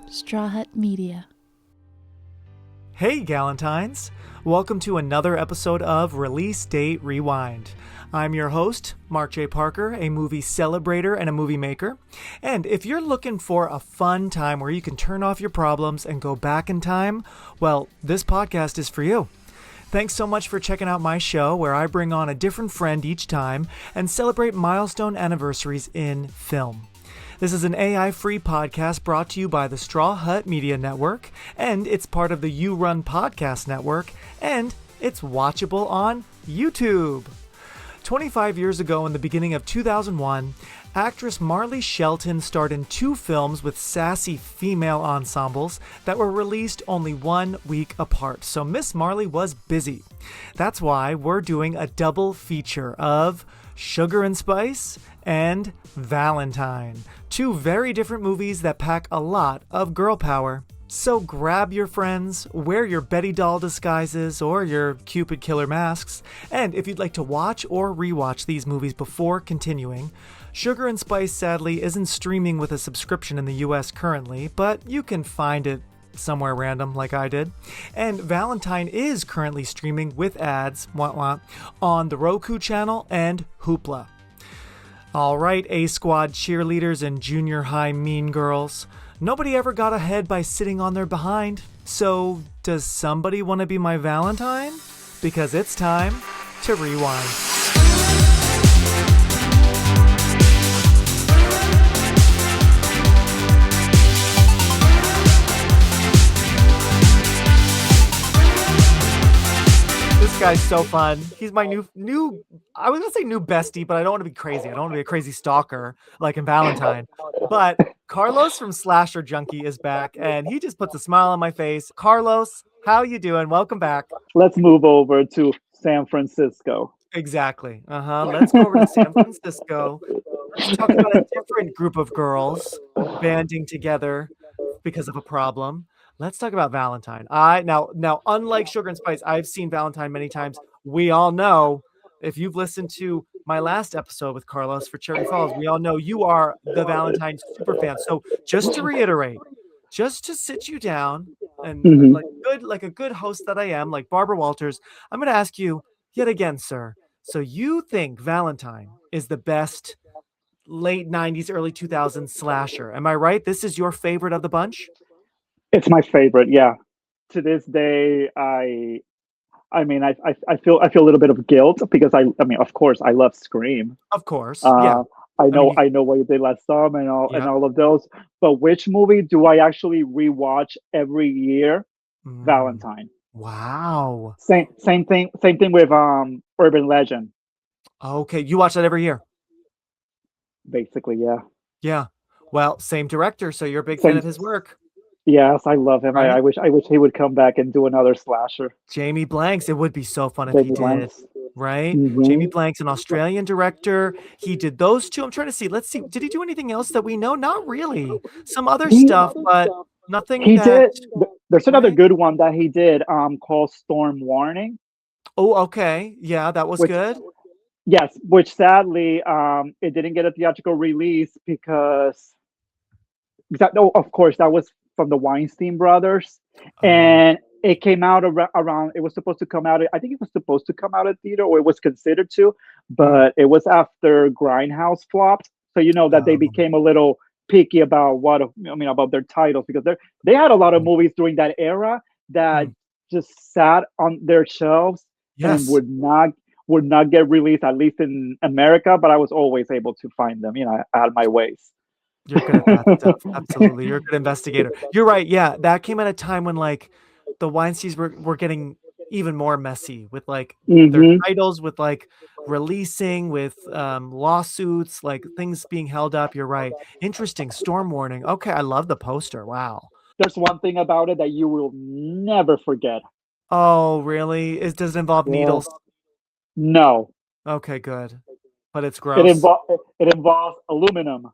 Straw Hut Media. Hey Galentines! Welcome to another episode of Release Date Rewind. I'm your host, Mark J. Parker, a movie celebrator and a movie maker. And if you're looking for a fun time where you can turn off your problems and go back in time, well, this podcast is for you. Thanks so much for checking out my show where I bring on a different friend each time and celebrate milestone anniversaries in film. This is an AI-free podcast brought to you by the Straw Hut Media Network, and it's part of the You Run Podcast Network, and it's watchable on YouTube. 25 years ago, in the beginning of 2001, actress Marley Shelton starred in 2 films with sassy female ensembles that were released only 1 week apart, so Miss Marley was busy. That's why we're doing a double feature of Sugar and Spice and Valentine. 2 very different movies that pack a lot of girl power. So grab your friends, wear your Betty doll disguises or your Cupid killer masks, and if you'd like to watch or rewatch these movies before continuing, Sugar and Spice sadly isn't streaming with a subscription in the US currently, but you can find it somewhere random like I did. And Valentine is currently streaming with ads on the Roku channel and Hoopla. All right, A-Squad cheerleaders and junior high mean girls. Nobody ever got ahead by sitting on their behind. So, does somebody want to be my Valentine? Because it's time to rewind. This guy's so fun. He's my new I was gonna say new bestie, but I don't want to be crazy. I don't want to be a crazy stalker like in Valentine. But Carlos from Slasher Junkie is back, and he just puts a smile on my face. Carlos, how you doing? Welcome back. Let's move over to San Francisco. Exactly. Let's go over to San Francisco. Let's talk about a different group of girls banding together because of a problem. Let's talk about Valentine. Now, unlike Sugar and Spice, I've seen Valentine many times. We all know, if you've listened to my last episode with Carlos for Cherry Falls, we all know you are the Valentine super fan. So just to reiterate, just to sit you down and like a good host that I am, like Barbara Walters, I'm going to ask you yet again, sir. So you think Valentine is the best late 90s, early 2000s slasher? Am I right? This is your favorite of the bunch? It's my favorite, yeah. To this day, I feel a little bit of guilt because I mean, of course, I love Scream. Of course, yeah. I know what you did last summer and all of those. But which movie do I actually rewatch every year? Valentine. Wow. Same thing with Urban Legend. Okay, you watch that every year. Basically, yeah. Yeah. Well, same director, so you're a big fan of his work. Yes, I love him. Right? I wish he would come back and do another slasher. Jamie Blanks. It would be so fun if he did. Right? Mm-hmm. Jamie Blanks, an Australian director. He did those 2. I'm trying to see. Let's see. Did he do anything else that we know? Not really. Some other stuff, but nothing. He did. There's another good one that he did called Storm Warning. Oh, okay. Yeah, that was good. Yes, which sadly it didn't get a theatrical release because of course that was from the Weinstein brothers, and it came out around. It was supposed to come out. I think it was supposed to come out at theater, or it was considered to, but it was after Grindhouse flopped. So you know that they became a little picky about about their titles because they had a lot of movies during that era that just sat on their shelves and would not get released, at least in America. But I was always able to find them. I had my ways. You're good at that stuff. Absolutely. You're a good investigator. You're right. Yeah. That came at a time when like the Weinsteins were getting even more messy with like their titles, with like releasing, with lawsuits, like things being held up. You're right. Interesting. Storm Warning. Okay. I love the poster. Wow. There's one thing about it that you will never forget. Oh, really? Does it involve needles? No. Okay, good. But it's gross. It involves aluminum.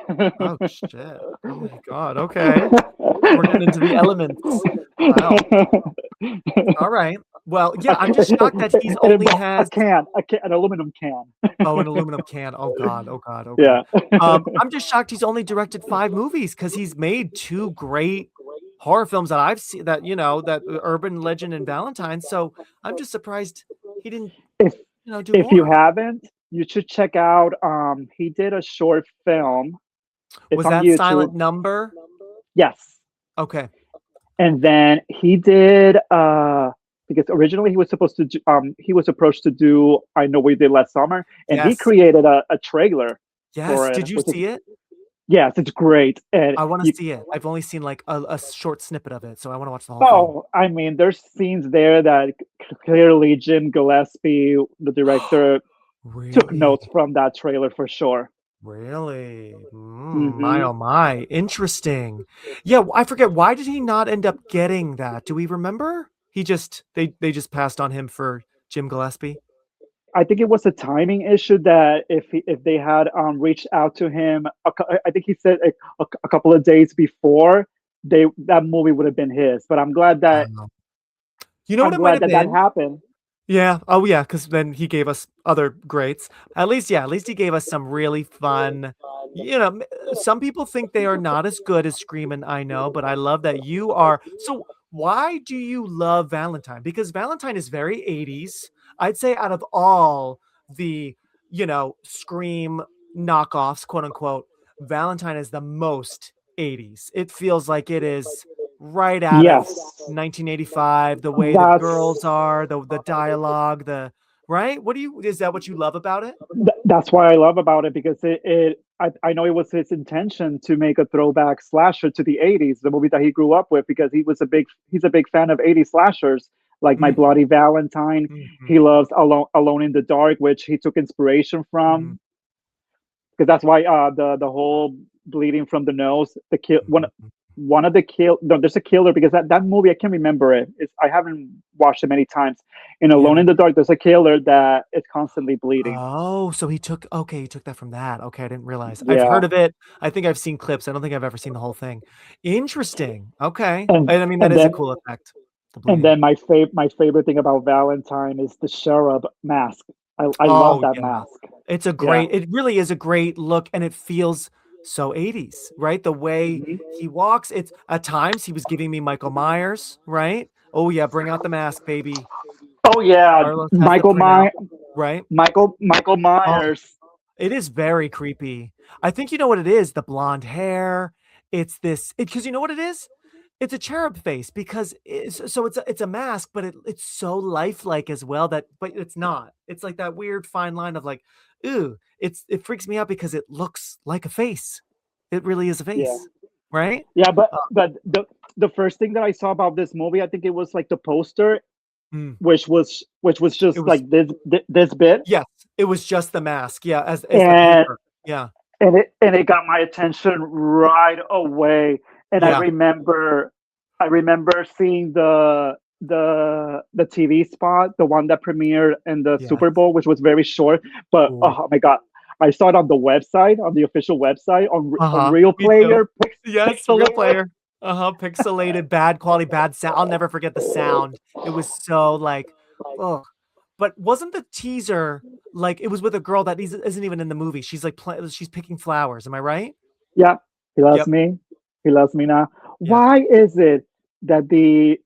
Oh shit! Oh my god! Okay, we're getting into the elements. Wow. All right. Well, yeah, I'm just shocked that he's It only involved has an aluminum can. oh, an aluminum can. Oh God, oh God, oh God. Yeah. I'm just shocked he's only directed 5 movies because he's made two great horror films that I've seen that, that Urban Legend and Valentine. So I'm just surprised he didn't, if do if you more. haven't, you should check out. He did a short film. It's Was on that YouTube. Silent Number? Yes, Okay. and then he did because originally he was approached to do I Know We Did Last Summer, and he Yes. created a trailer Yes. for it, Did you which is see it? yes, it's great. And I want to you see it. I've only seen like a short snippet of it, so I want to watch the whole thing. oh, I mean, there's scenes there that clearly Jim Gillespie, the director, took Really? notes from that trailer for sure. Really? My Hmm. oh my. Interesting. Yeah, I forget why did he not end up getting that? Do we remember? He just they just passed on him for Jim Gillespie. I think it was a timing issue that if they had reached out to him, I think he said a couple of days before that movie would have been his. But Wow. You know what it might have that been? happened. Yeah. Oh yeah, because then he gave us other greats. At least he gave us some really fun. Some people think they are not as good as Scream and I Know, but I love that you are. So why do you love Valentine? Because Valentine is very 80s. I'd say out of all the, Scream knockoffs, quote unquote, Valentine is the most 80s. It feels like it is right out of Yes, 1985, the way the girls that's are, the dialogue, right? Is that what you love about it? that's what I love about it because I know it was his intention to make a throwback slasher to the 80s, the movie that he grew up with, because he's a big fan of 80s slashers like My Mm, Bloody Valentine. He mhm, loves Alone in the Dark, which he took inspiration mm, from, because that's why the whole bleeding from the nose, the kill mhm. one of the kill no, there's a killer because that movie I can't remember it. I haven't watched it many times. In Yeah, Alone me in the Dark, there's a killer that is constantly bleeding. Oh, so he took that from that. Okay, I didn't realize. I've heard Yeah. of it. I think I've seen clips. I don't think I've ever seen the whole thing. Interesting. Okay. and And I mean, that and is a then cool effect, the and bleeding. then my favorite thing about Valentine is the cherub mask. I love Oh, that yeah. mask. Yeah. It really is a great look and it feels so 80s, right? The way Mhm. he walks, it's at times he was giving me Michael Myers, right? Oh yeah, bring out the mask, baby. Oh yeah, Carlos has the printout, right? Michael Oh, Myers. it is very creepy. I think you know what it is, the blonde hair. It's this because you know what it is? It's a cherub face because it's a mask, but it's so lifelike as well but it's not. It's like that weird fine line of like, ooh, it freaks me out because it looks like a face. It really is a Yeah. face, right? Yeah, Uh, but the first thing that I saw about this movie, I think it was like the poster, mm, which was it just was like this bit, yes, it was just the mask. Yeah, as the and paper. Yeah. it got my attention right away. And Yeah. I remember seeing the TV spot, the one that premiered in the Yeah. Super Bowl, which was very short. But Ooh. oh my god, I saw it on the website, on the official website, on Uh-huh. Real Me too. Player, Yes, real pixelated. player. Uh-huh, pixelated, bad quality, bad sound. I'll never forget the sound. It was so like, oh. But wasn't the teaser like it was with a girl that isn't even in the movie? She's like she's picking flowers. Am I right? Yeah, he loves Yep. me. He loves me now. Yeah. Why is it that the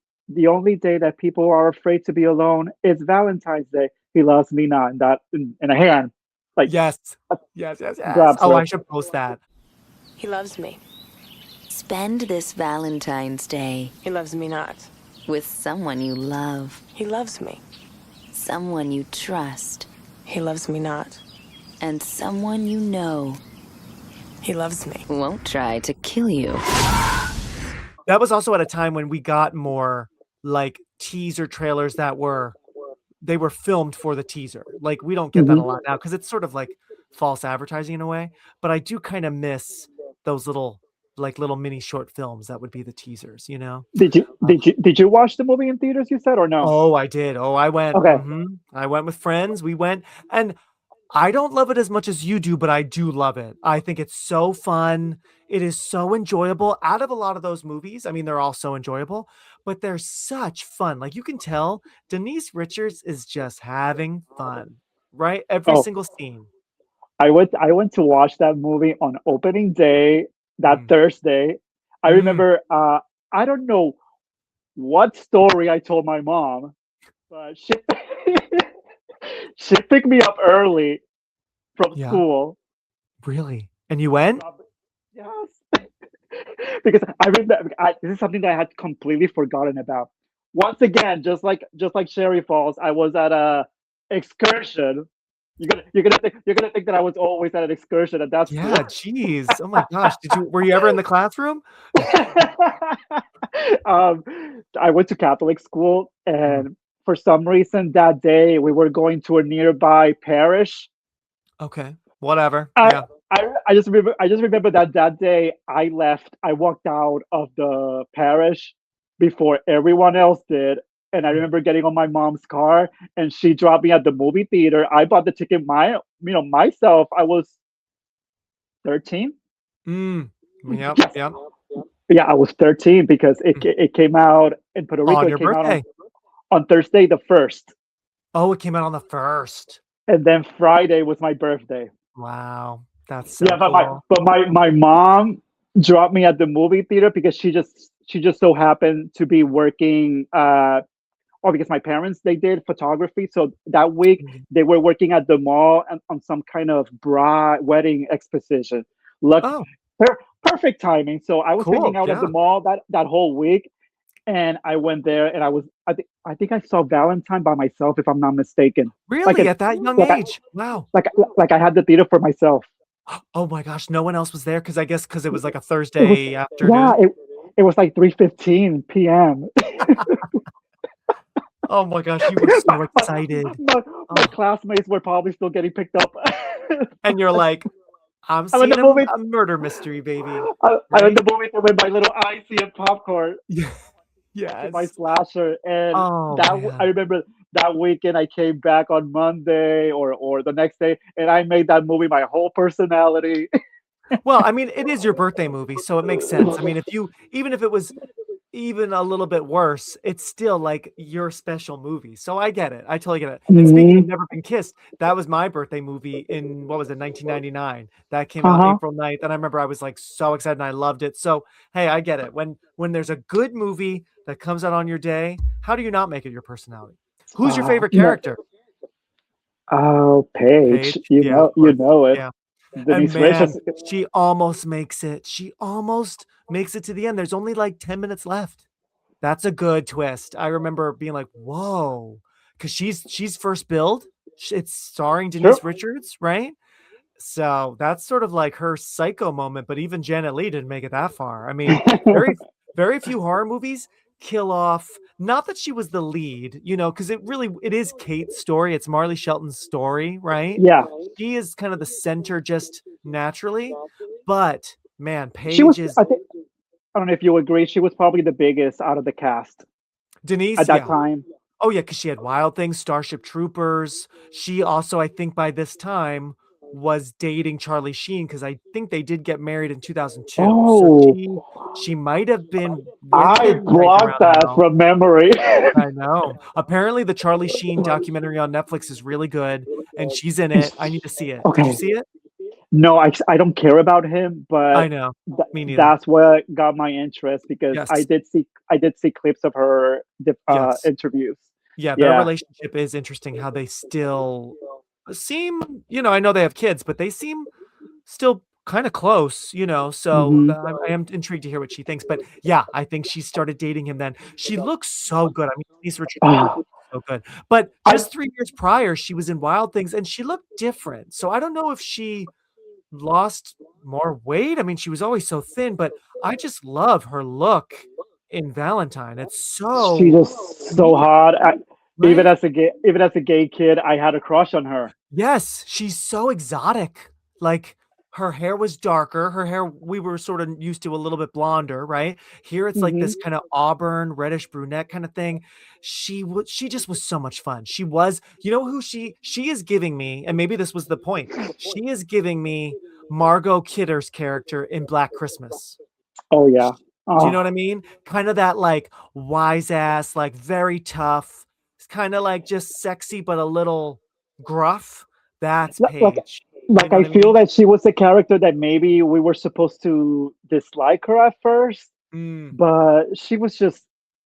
only day that people are afraid to be alone is Valentine's Day? He loves me now, and that in a hand, like Yes. Yes, yes, yes. grabs Oh, her. I should post that. He loves me. Spend this Valentine's Day He loves me not. with someone you love, He loves me. someone you trust, He loves me not. and someone you know He loves me. won't try to kill you. That was also at a time when we got more like teaser trailers they were filmed for the teaser. Like we don't get that a Hmm. lot now because it's sort of like false advertising in a way. But I do kind of miss those little mini short films that would be the teasers, you know? Uh, Did you watch the movie in theaters? You said or no? oh, I did. Oh, I went. Okay. I went with friends. We went, and I don't love it as much as you do, but I do love it. I think it's so fun. It is so enjoyable. Out of a lot of those movies, I mean, they're all so enjoyable, but they're such fun. Like you can tell Denise Richards is just having fun, right? Every Oh, single scene. I went to watch that movie on opening day, that Mm. Thursday. I Mm. remember I don't know what story I told my mom, but she she picked me up early from Yeah, school. really. And you went? Drop- Yes, because I remember this is something that I had completely forgotten about. Once again, just like Sherry Falls, I was at a excursion. You're gonna think that I was always at an excursion at that school. Yeah, geez. Oh my gosh. Were you ever in the classroom? um, I went to Catholic school, Mm. and for some reason that day we were going to a nearby parish. Okay. Whatever. I, Yeah. I just remember that day I left. I walked out of the parish before everyone else did, and I Mm. remember getting on my mom's car, and she dropped me at the movie theater. I bought the ticket myself. I was 13. Mm. Yep. Yes, Yep. yeah, I was 13 because it Mm. it came out in Puerto Rico. On It your came out birthday. on Thursday the 1st, Oh, it came out on the 1st. and then Friday was my birthday. Wow. That's so Yeah, but my cool. but my my mom dropped me at the movie theater because she just so happened to be working or because my parents they did photography, so that week Mhm. they were working at the mall on some kind of bride wedding exposition. Look, Oh, perfect timing. So I was hanging cool. out at the Yeah. mall that whole week, and I went there, and I think I saw Valentine by myself, if I'm not mistaken. Like Really? an At that young like I age? Wow. like I had the theater for myself. Oh my gosh. No one else was there because I guess because it was like a It was Thursday yeah, afternoon. it was like 3:15 p.m. Oh my gosh. You were so my, my, excited. my Oh, classmates were probably still getting picked up. and you're like, I'm I'm in seeing the movie. a murder mystery, baby. I'm in Right? the movie with my little icy and popcorn, Yeah. watching my Yes. slasher. And Oh I man. remember that weekend I came back on Monday or the next day, and I made that movie my whole personality. Well, I mean, it is your birthday movie, so it makes sense. I mean, even if it was even a little bit worse, it's still like your special movie. So I get it. I totally get it. And speaking of Mhm. Never Been Kissed, that was my birthday movie in what was it, 1999. That came out Uh-huh. April 9th, and I remember I was like so excited and I loved it. So hey, I get it. When there's a good movie that comes out on your day, how do you not make it your personality? Who's your favorite No. character? Oh, Paige, Paige. Yeah, of you course. know it. Yeah. And Denise man, Richards. she almost makes it. She almost makes it to the end. There's only like 10 minutes left. That's a good twist. I remember being like, "Whoa," because she's first billed. It's starring Sure. Denise Richards, right? So that's sort of like her psycho moment. But even Janet Leigh didn't make it that far. I mean, very very few horror movies kill off. Not that she was the lead, because it is Kate's story. It's Marley Shelton's story, right? Yeah. She is kind of the center just naturally, but man, She was, Paige is I think, I don't know if you agree, she was probably the biggest out of the cast at Denise, that yeah. time. Oh, yeah, because she had Wild Things, Starship Troopers. She also, I think by this time, was dating Charlie Sheen because I think they did get married in 2002. So Oh, she might have been with I him right blocked around that now. from memory. I know. Apparently, the Charlie Sheen documentary on Netflix is really good, and she's in it. I need to see it. Did you Okay. see it? No, I don't care about him, I but know. Me neither. that's what got my interest because I Yes. did see I did see clips of her Yes. interviews. Yeah, their Yeah. relationship is interesting how they still seem, I know they have kids, but they seem still kind of close, so Hmm. I am intrigued to hear what she thinks. But yeah, I think she started dating him then. She looks so good. I mean, Denise Richards Oh, so good. But I just 3 years prior, she was in Wild Things and she looked different. So I don't know if she lost more weight. I mean, she was always so thin, but I just love her look in Valentine. It's She's so just so unique, hot. Even right? as a gay kid, I had a crush on her. Yes, she's so exotic. Like her hair was darker. Her hair, we were sort of used to a little bit blonder, right? Here it's like this Hmm. kind of auburn, reddish brunette kind of thing. She just was so much fun. She was, you know who she is giving me, and maybe this was the point. She is giving me Margot Kidder's character in Black Christmas. Oh yeah. Do you know what Oh, I mean? Kind of that like wise ass, like very tough. It's kind of like just sexy but a little gruff. That's Li- like Paige. You like know I what I feel mean? that she was a character that maybe we were supposed to dislike her at first, Mm. but she was just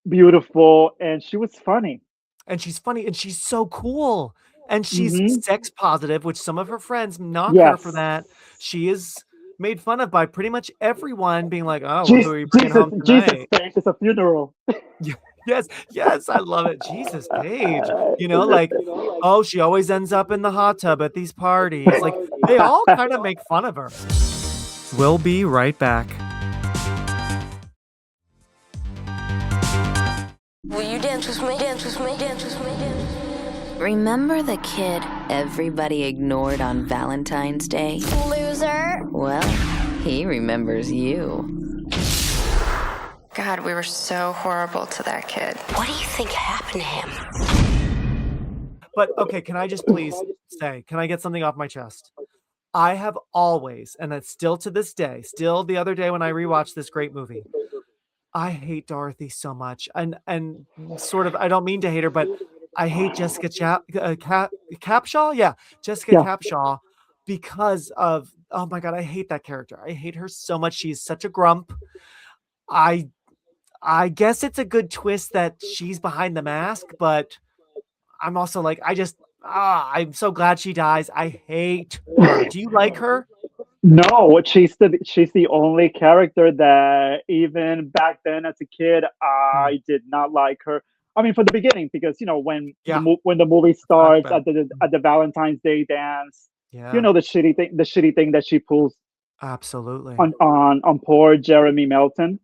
beautiful and she was funny. And she's funny and she's so cool. And she's Hmm. sex positive, which some of her friends knock her for Yes. that. She is made fun of by pretty much everyone, being like, "Oh, well, who Jesus, are you bringing Jesus, home Jesus, tonight?" Paige, it's a funeral. Yeah, yes, yes, I love it. Jesus, Paige. Like, oh, she always ends up in the hot tub at these parties. Like, they all kind of make fun of her. We'll be right back. Will you dance with me? Dance with me? Dance with me? Dance with me? Remember the kid everybody ignored on Valentine's Day? Loser. Well, he remembers you. God, we were so horrible to that kid. What do you think happened to him? But okay, can I just please say, can I get something off my chest? I have always, and it's still to this day, still the other day when I rewatched this great movie, I hate Dorothy so much. And sort of, I don't mean to hate her, but I hate Jessica Capshaw. Yeah, Jessica Yeah. Capshaw, because of, oh my God, I hate that character. I hate her so much. She's such a grump. I I guess it's a good twist that she's behind the mask, but I'm also like, I'm so glad she dies. I hate her. Do you like her? No, she's the only character that even back then as a kid Hmm. I did not like her. I mean, from the beginning, because Yeah, when the movie the starts flashback. at the Valentine's Day dance, Yeah, the shitty thing that she pulls absolutely. on poor Jeremy Melton.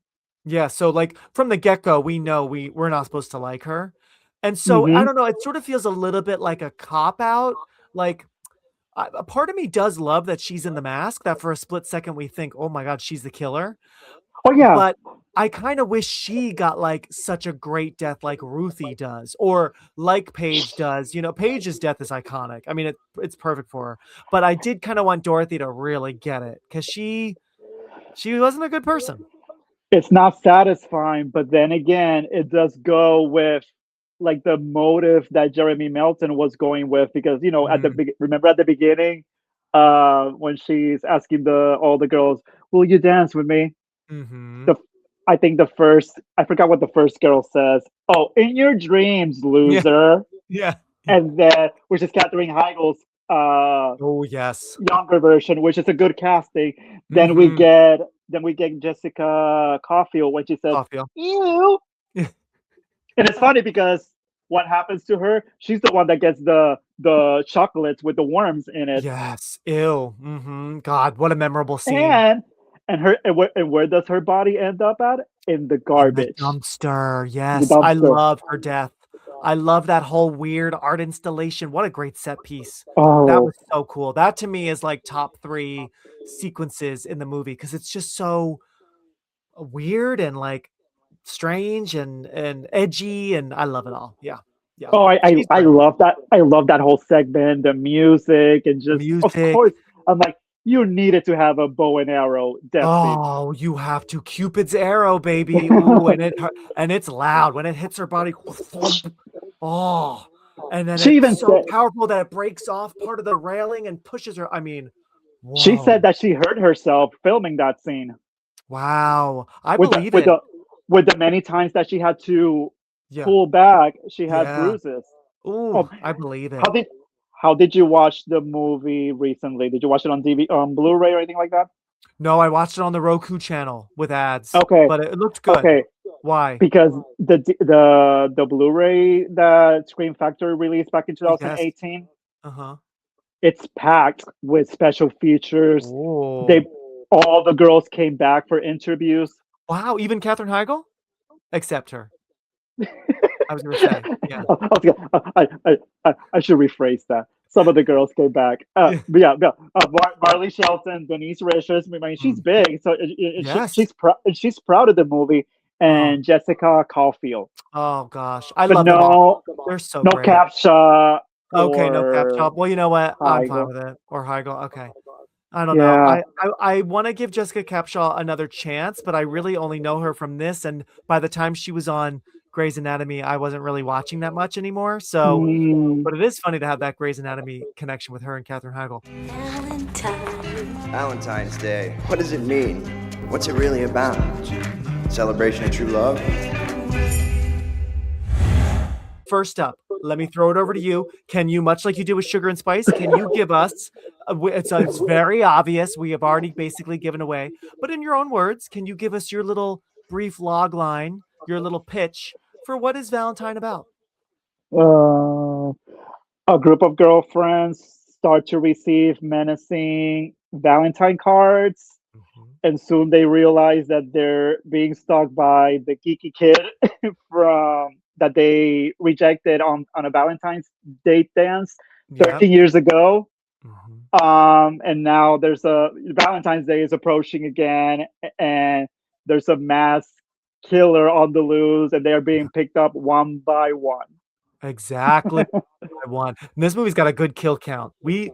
Yeah, so like from the get-go, we know we're not supposed to like her. And so I Hmm. don't know, it sort of feels a little bit like a cop out. Like a part of me does love that she's in the mask, that for a split second we think, "Oh my God, she's the killer." Oh yeah. But I kind of wish she got like such a great death like Ruthie does, or like Paige does. Paige's death is iconic. I mean, it's perfect for her. But I did kind of want Dorothy to really get it, because she wasn't a good person. It's not satisfying, but then again, it does go with like the motive that Jeremy Melton was going with, because Mm, remember at the beginning, when she's asking the all the girls, "Will you dance with me?" mhm. The I think the first I forgot what the first girl says. Oh, in your dreams, Yeah, loser. yeah. And then, which is Katherine Heigl's Oh, yes. younger version, which is a good casting. Mhm. Then we get Jessica Caulfield when she says, Coffee. "Ew." And it's funny because what happens to her? She's the one that gets the chocolates with the worms in it. Yes. Ew. Mhm. God, what a memorable scene. And where does her body end up at? In the In the garbage, dumpster. the Yes. I dumpster. love her death. I love that whole weird art installation. What a great set piece. That Oh, was so cool. That to me is like top 3 sequences in the movie, because it's just so weird and like strange and edgy, and I love it all. Yeah. Yeah. oh, She's I great. love that. I love that whole segment, the music, and The just of music. course, I'm like, you needed to have a bow and arrow death scene. Oh, you have to. Cupid's arrow, baby. Ooh, and it's loud when it hits her body. Thump. Oh, and then She it's even so said powerful that it breaks off part of the railing and pushes her. I mean, she said whoa. that she hurt herself filming that scene Wow. I with the believe with it. the with the many times that she had to Yeah. pull back. She had Yeah. bruises. Ooh, Oh, I believe how it. did how did you watch the movie recently? Did you watch it on Blu-ray or anything like that? No, I watched it on the Roku channel with ads, Okay, but it looked good. okay, Why? because the Blu-ray that Scream Factory released back in Yes. 2018, Uh-huh. it's packed with special features. They Oh. all the girls came back for interviews. Wow, even Katherine Heigl? Except her. I was gonna say, yeah. I should rephrase that. Some of the girls came back. Yeah. But yeah, no, Marley Shelton, Denise Richards. I mean, she's big, so Yes. she's proud of the movie. Oh, And Jessica Caulfield. oh gosh, I But love them all. no, They're so no great. Capshaw Okay, no cap or shop. Well, you know what? I'm fine Heigl. with it. Or Heigl. Okay. I don't know. Yeah. I want to give Jessica Capshaw another chance, but I really only know her from this. And by the time she was on Grey's Anatomy, I wasn't really watching that much anymore. So, Mm, but it is funny to have that Grey's Anatomy connection with her and Katherine Heigl. Valentine. Valentine's Day. What does it mean? What's it really about? Celebration of true love? First up, let me throw it over to you. Can you, much like you did with Sugar and Spice, can you give us, it's very obvious, we have already basically given away, but in your own words, can you give us your little brief log line, your little pitch for what is Valentine about? uh, a group of girlfriends start to receive menacing Valentine cards, and soon they realize that they're being stalked by the geeky kid from that they rejected on a Valentine's Day dance Yep. 13 years ago. Mhm. And now there's a Valentine's Day is approaching again, and there's a mass killer on the loose, and they're being picked up one by one. Exactly. I won. And this movie's got a good kill count. We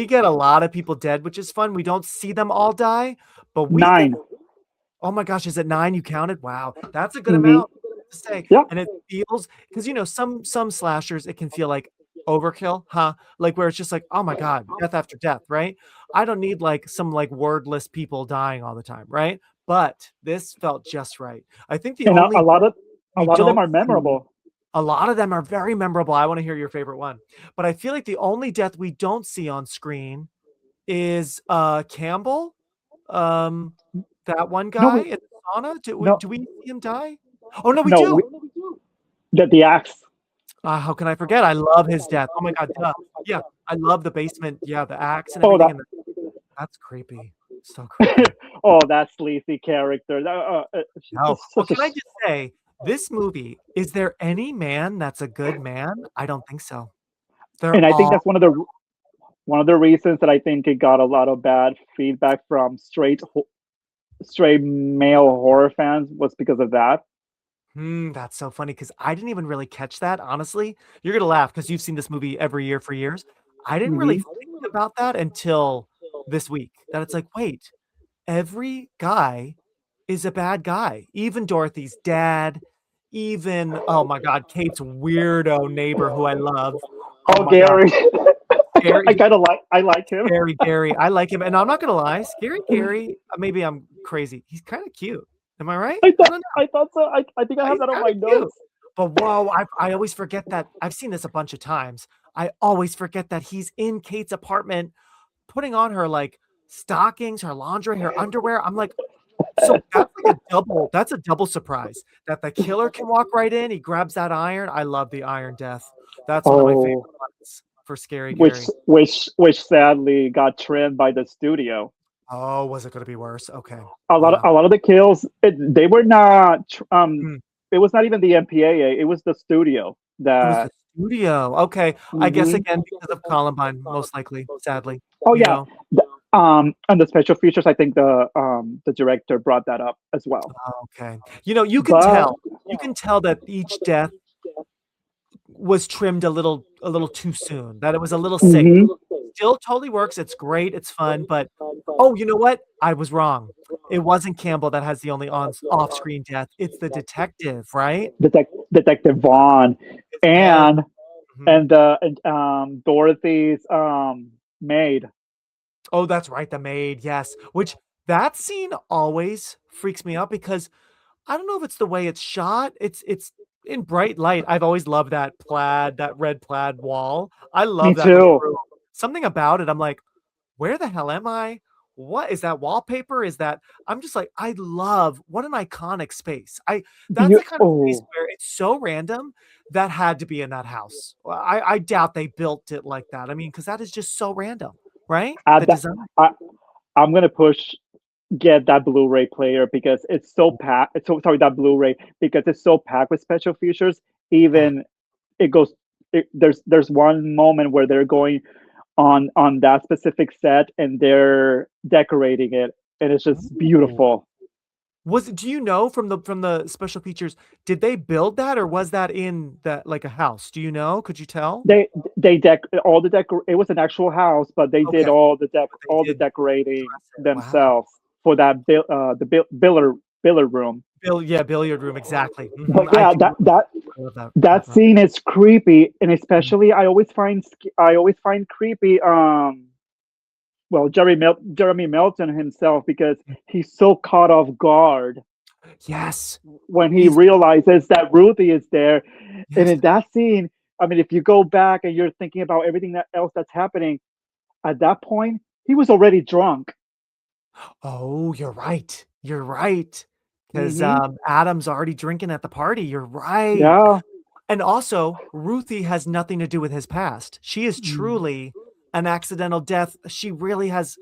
get a lot of people dead, which is fun. We don't see them all die, but we get, 9. oh my gosh, is it 9 you counted? Wow. That's a good Hmm. amount to say. Yeah. And it feels, because some slashers it can feel like overkill, huh? Like where it's just like, oh my God, death after death, right? I don't need like some like wordless people dying all the time, right? But this felt just right. I think the And only a we lot of them don't are see, memorable. a lot of them are very memorable. I want to hear your favorite one. But I feel like the only death we don't see on screen is Campbell. Um that one No, guy in the sauna. no, Do we see him die? Oh no, we no. do. The axe. How can I forget? I love his death. Oh my God, duh. Yeah, I love the basement. Yeah, the axe and Oh, everything. that. And that's creepy. So creepy. Oh, that sleazy character. No. It's Well, such a. can I just say, this movie, is there any man that's a good man? I don't think so. They're And I think all that's one of the reasons that I think it got a lot of bad feedback from straight male horror fans was because of that. That's so funny because I didn't even really catch that, honestly. You're gonna laugh because you've seen this movie every year for years. I didn't really Hmm. think about that until this week. That it's like, wait, every guy is a bad guy. Even Dorothy's dad, even oh my God, Kate's weirdo neighbor who I love. Oh Oh, my God, Gary. Gary, I like him. Scary Gary. I like him, and I'm not gonna lie, Scary Gary. Maybe I'm crazy. He's kind of cute. Am I right? I don't know. I thought so. I think I have He's that on kind my of cute. notes. But whoa, I always forget that. I've seen this a bunch of times. I always forget that he's in Kate's apartment putting on her like stockings, her lingerie, her underwear. I'm like, so that's a double surprise that the killer can walk right in. He grabs that iron. I love the iron death. That's one of my favorite Oh, ones for Scary Gary. which sadly got trimmed by the studio. Oh, was it going to be worse? Okay. A lot of the kills, they were not. Hmm. It was not even the MPAA. It was the studio It was the that. studio. Okay. I guess Mhm. again because of Columbine, most likely, sadly. Oh You yeah, know. and the special features. I think the director brought that up as well. Okay. You know, But you can tell that each death was trimmed a little too soon, that it was a little safe. mhm, Still totally works. It's great. It's fun, but oh, you know what? I was wrong. It wasn't Campbell that has the only on off-screen death. It's the detective, right? Detective Vaughn It's Vaughn. and Mhm. Dorothy's maid. Oh, that's right, the maid, yes. Which that scene always freaks me out because I don't know if it's the way it's shot. It's in bright light. I've always loved that red plaid wall. I Me love that little too. room. Something about it, I'm like, where the hell am I? What is that wallpaper? Is that I'm just like, I love what an iconic space. That's You, the kind of space oh, where it's so random that had to be in that house. I doubt they built it like that. I mean, because that is just so random, right? The add that. design. I, I'm gonna push get that Blu-ray player because it's so packed. So sorry, that Blu-ray because it's so packed with special features. Oh, Even it goes. There's one moment where they're going. on that specific set, and they're decorating it, and it's just Ooh. beautiful. Do you know from the special features, did they build that or was that in that like a house? Do you know? Could you tell? They all the decor. It was an actual house, but they did Okay. They all the did decorating dress it. Wow. themselves for that billiard room. Billiard room, exactly. But I yeah, do I love that that room. scene is creepy, and Mhm. especially I always find creepy well, Jeremy Melton himself, because he's so caught off guard Yes. when he He's realizes that Ruthie is there. And yes. in that scene, I mean, if you go back and you're thinking about everything else that's happening, at that point, he was already drunk. Oh, you're right. You're right. Because Hmm. Adam's already drinking at the party. You're right. Yeah. And also, Ruthie has nothing to do with his past. She is truly an accidental death. She really has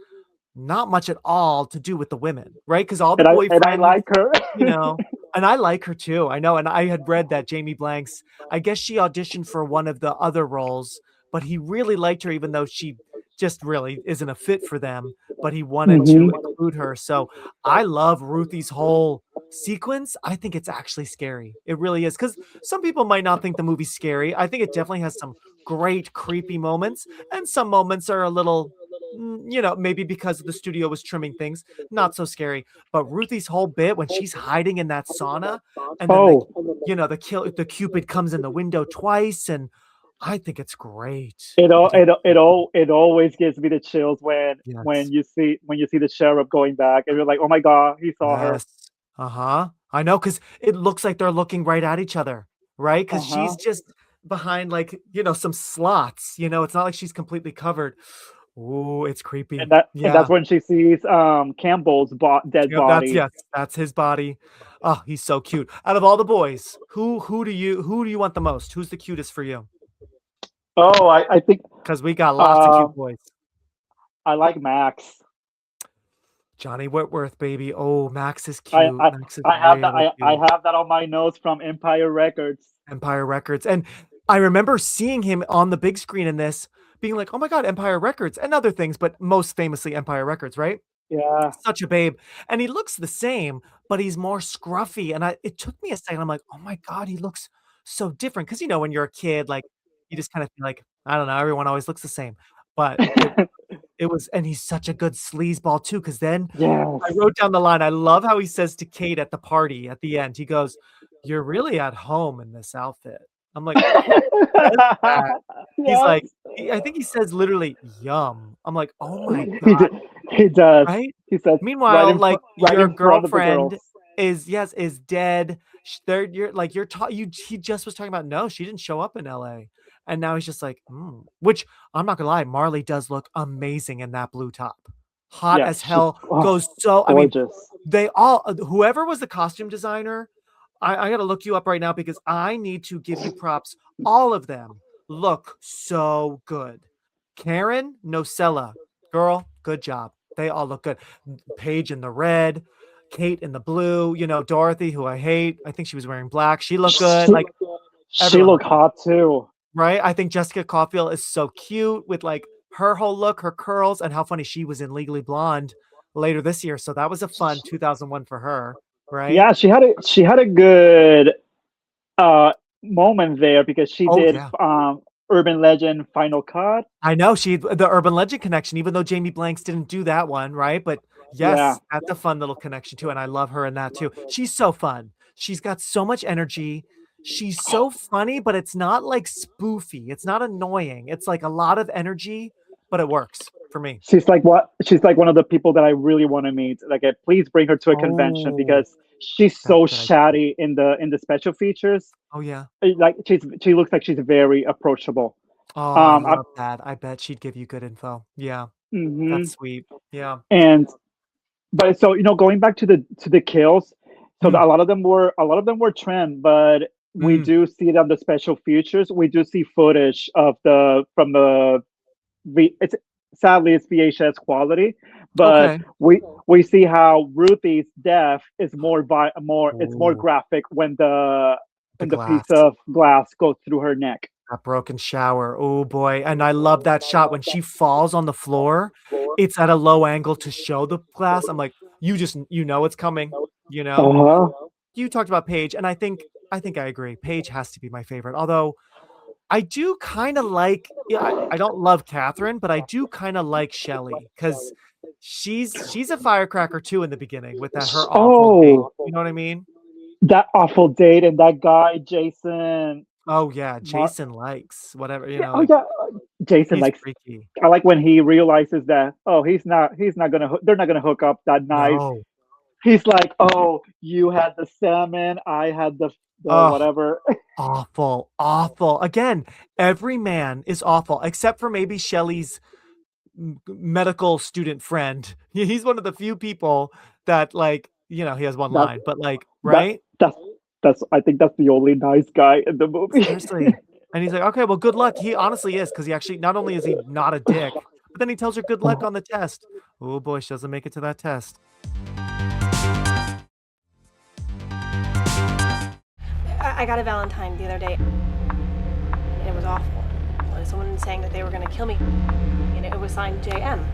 not much at all to do with the women, right? Because all the And I boyfriends, like her. you know, and I like her too. I know. And I had read that Jamie Blanks, I guess she auditioned for one of the other roles, but he really liked her, even though she just really isn't a fit for them. But he wanted to Hmm. include her. So I love Ruthie's whole sequence. I think it's actually scary. It really is. Because some people might not think the movie's scary. I think it definitely has some great, creepy moments, and some moments are a little, maybe because the studio was trimming things, not so scary. But Ruthie's whole bit when she's hiding in that sauna, and then Oh, the cupid comes in the window twice, and I think it's great. it I all think it it all it always gives me the chills yes, when you see the sheriff going back, and you're like, oh my god, he saw her. yes, uh-huh. I know, because it looks like they're looking right at each other, right? Because Uh she's huh. just behind like some slots. It's not like she's completely covered. Ooh, it's creepy. And that's Yeah. when she sees Campbell's dead Yep, that's body. yes, that's his body. Oh, he's so cute. Out of all the boys, who do you want the most? Who's the cutest for you? Oh, I think Because we got lots of uh, cute boys. I like Max. Johnny Whitworth, baby. Oh, Max is I, cute. I Max is I have that really I cute. have that on my notes from Empire Records. Empire Records. And I remember seeing him on the big screen in this, being like, oh my God, Empire Records and other things, but most famously Empire Records, right? Yeah. Such a babe. And he looks the same, but he's more scruffy. And it took me a second. I'm like, oh my God, he looks so different. Cause when you're a kid, like you just kind of feel like, I don't know, everyone always looks the same. But it was, and he's such a good sleazeball too. Cause then I Yes. wrote down the line. I love how he says to Kate at the party at the end, he goes, "You're really at home in this outfit." I'm like, "Who says that?" He's Yes. like, I think he says literally, "Yum." I'm like, "Oh my He God." d- he does. Right? He says Meanwhile, like, right your in front of the girls. girlfriend is dead. They're you're like, you're ta you he just was talking about, "No, she didn't show up in LA." And now he's just like, "Mm," which I'm not gonna lie, Marley does look amazing in that blue top. Hot Yes, as she's hell, goes so I mean, gorgeous. they all whoever was the costume designer, I gotta look you up right now because I need to give you props. All of them look so good. Karen Nocella, girl, good job. They all look good. Paige in the red, Kate in the blue, Dorothy, who I hate. I think she was wearing black. She looked good. She Like she everyone looked looked good, hot too. right? I think Jessica Caulfield is so cute with like her whole look, her curls, and how funny she was in Legally Blonde later this year. So that was a fun 2001 for her, right? Yeah, she had a good uh moment there because she Oh did yeah. Urban Legend Final Cut. I know the urban legend connection, even though Jamie Blanks didn't do that one, right? But Yeah. yes, that's a fun little connection too. And I love her in that too. She's so fun. She's got so much energy. She's so funny, but it's not like spoofy. It's not annoying. It's like a lot of energy, but it works for me. She's like one of the people that I really want to meet. Like, please bring her to a convention Oh, because she's that's so a good idea. chatty in the special features. Oh yeah. Like, she looks like she's very approachable. Oh, I Um, I'm, love that. I bet she'd give you good info. Yeah, mhm. that's sweet. Yeah. And but so going back to the kills, so Mm, a lot of them were trimmed, but we mm. do see it on the special features. We do see footage of the from the it's sadly it's VHS quality, but Okay. we see how Ruthie's death is more it's more Ooh, graphic when the the piece glass. of glass goes through her neck. That broken shower. Oh boy. And I love that shot when she falls on the floor. It's at a low angle to show the glass. I'm like, you know it's coming, you know? Uh-huh. You talked about Paige, and I think I agree. Paige has to be my favorite. Although I do kind of like, yeah, I don't love Catherine, but I do kind of like Shelley because she's a firecracker too in the beginning with that her awful date. Oh, You know what I mean? that awful date and that guy, Jason. Oh yeah, Mar- Jason likes whatever, yeah, oh like yeah, Jason he's likes. freaky. I like when he realizes that he's not gonna they're not gonna hook up that night. No. He's like, oh, you had the salmon, I had the Oh, whatever. awful, awful. Again, every man is awful except for maybe Shelley's medical student friend. He's one of the few people that like, he has one That line, but like, that right? that's I think that's the only nice guy in the movie. Seriously. And he's like, okay, well, good luck. He honestly is, because he actually, not only is he not a dick, but then he tells her good luck on the test. Oh boy, she doesn't make it to that test. I got a Valentine the other day, and it was awful. Someone saying that they were going to kill me, and it was signed JM.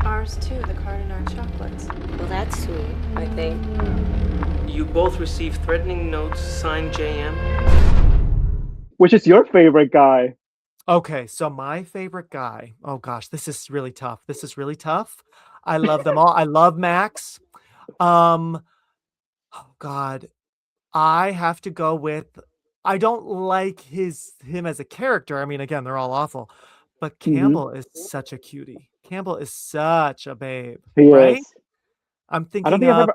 Ours too, the card in our chocolates. Well, that's sweet, I think. You both received threatening notes signed JM. Which is your favorite guy? Okay, so my favorite guy. Oh gosh, this is really tough. This is really tough. I love them all. I love Max. Oh God. I have to go with I don't like him as a character. I mean, again, they're all awful. But Hmm. Campbell is such a cutie. Campbell is such a babe, He right? is. I'm I don't thinking think of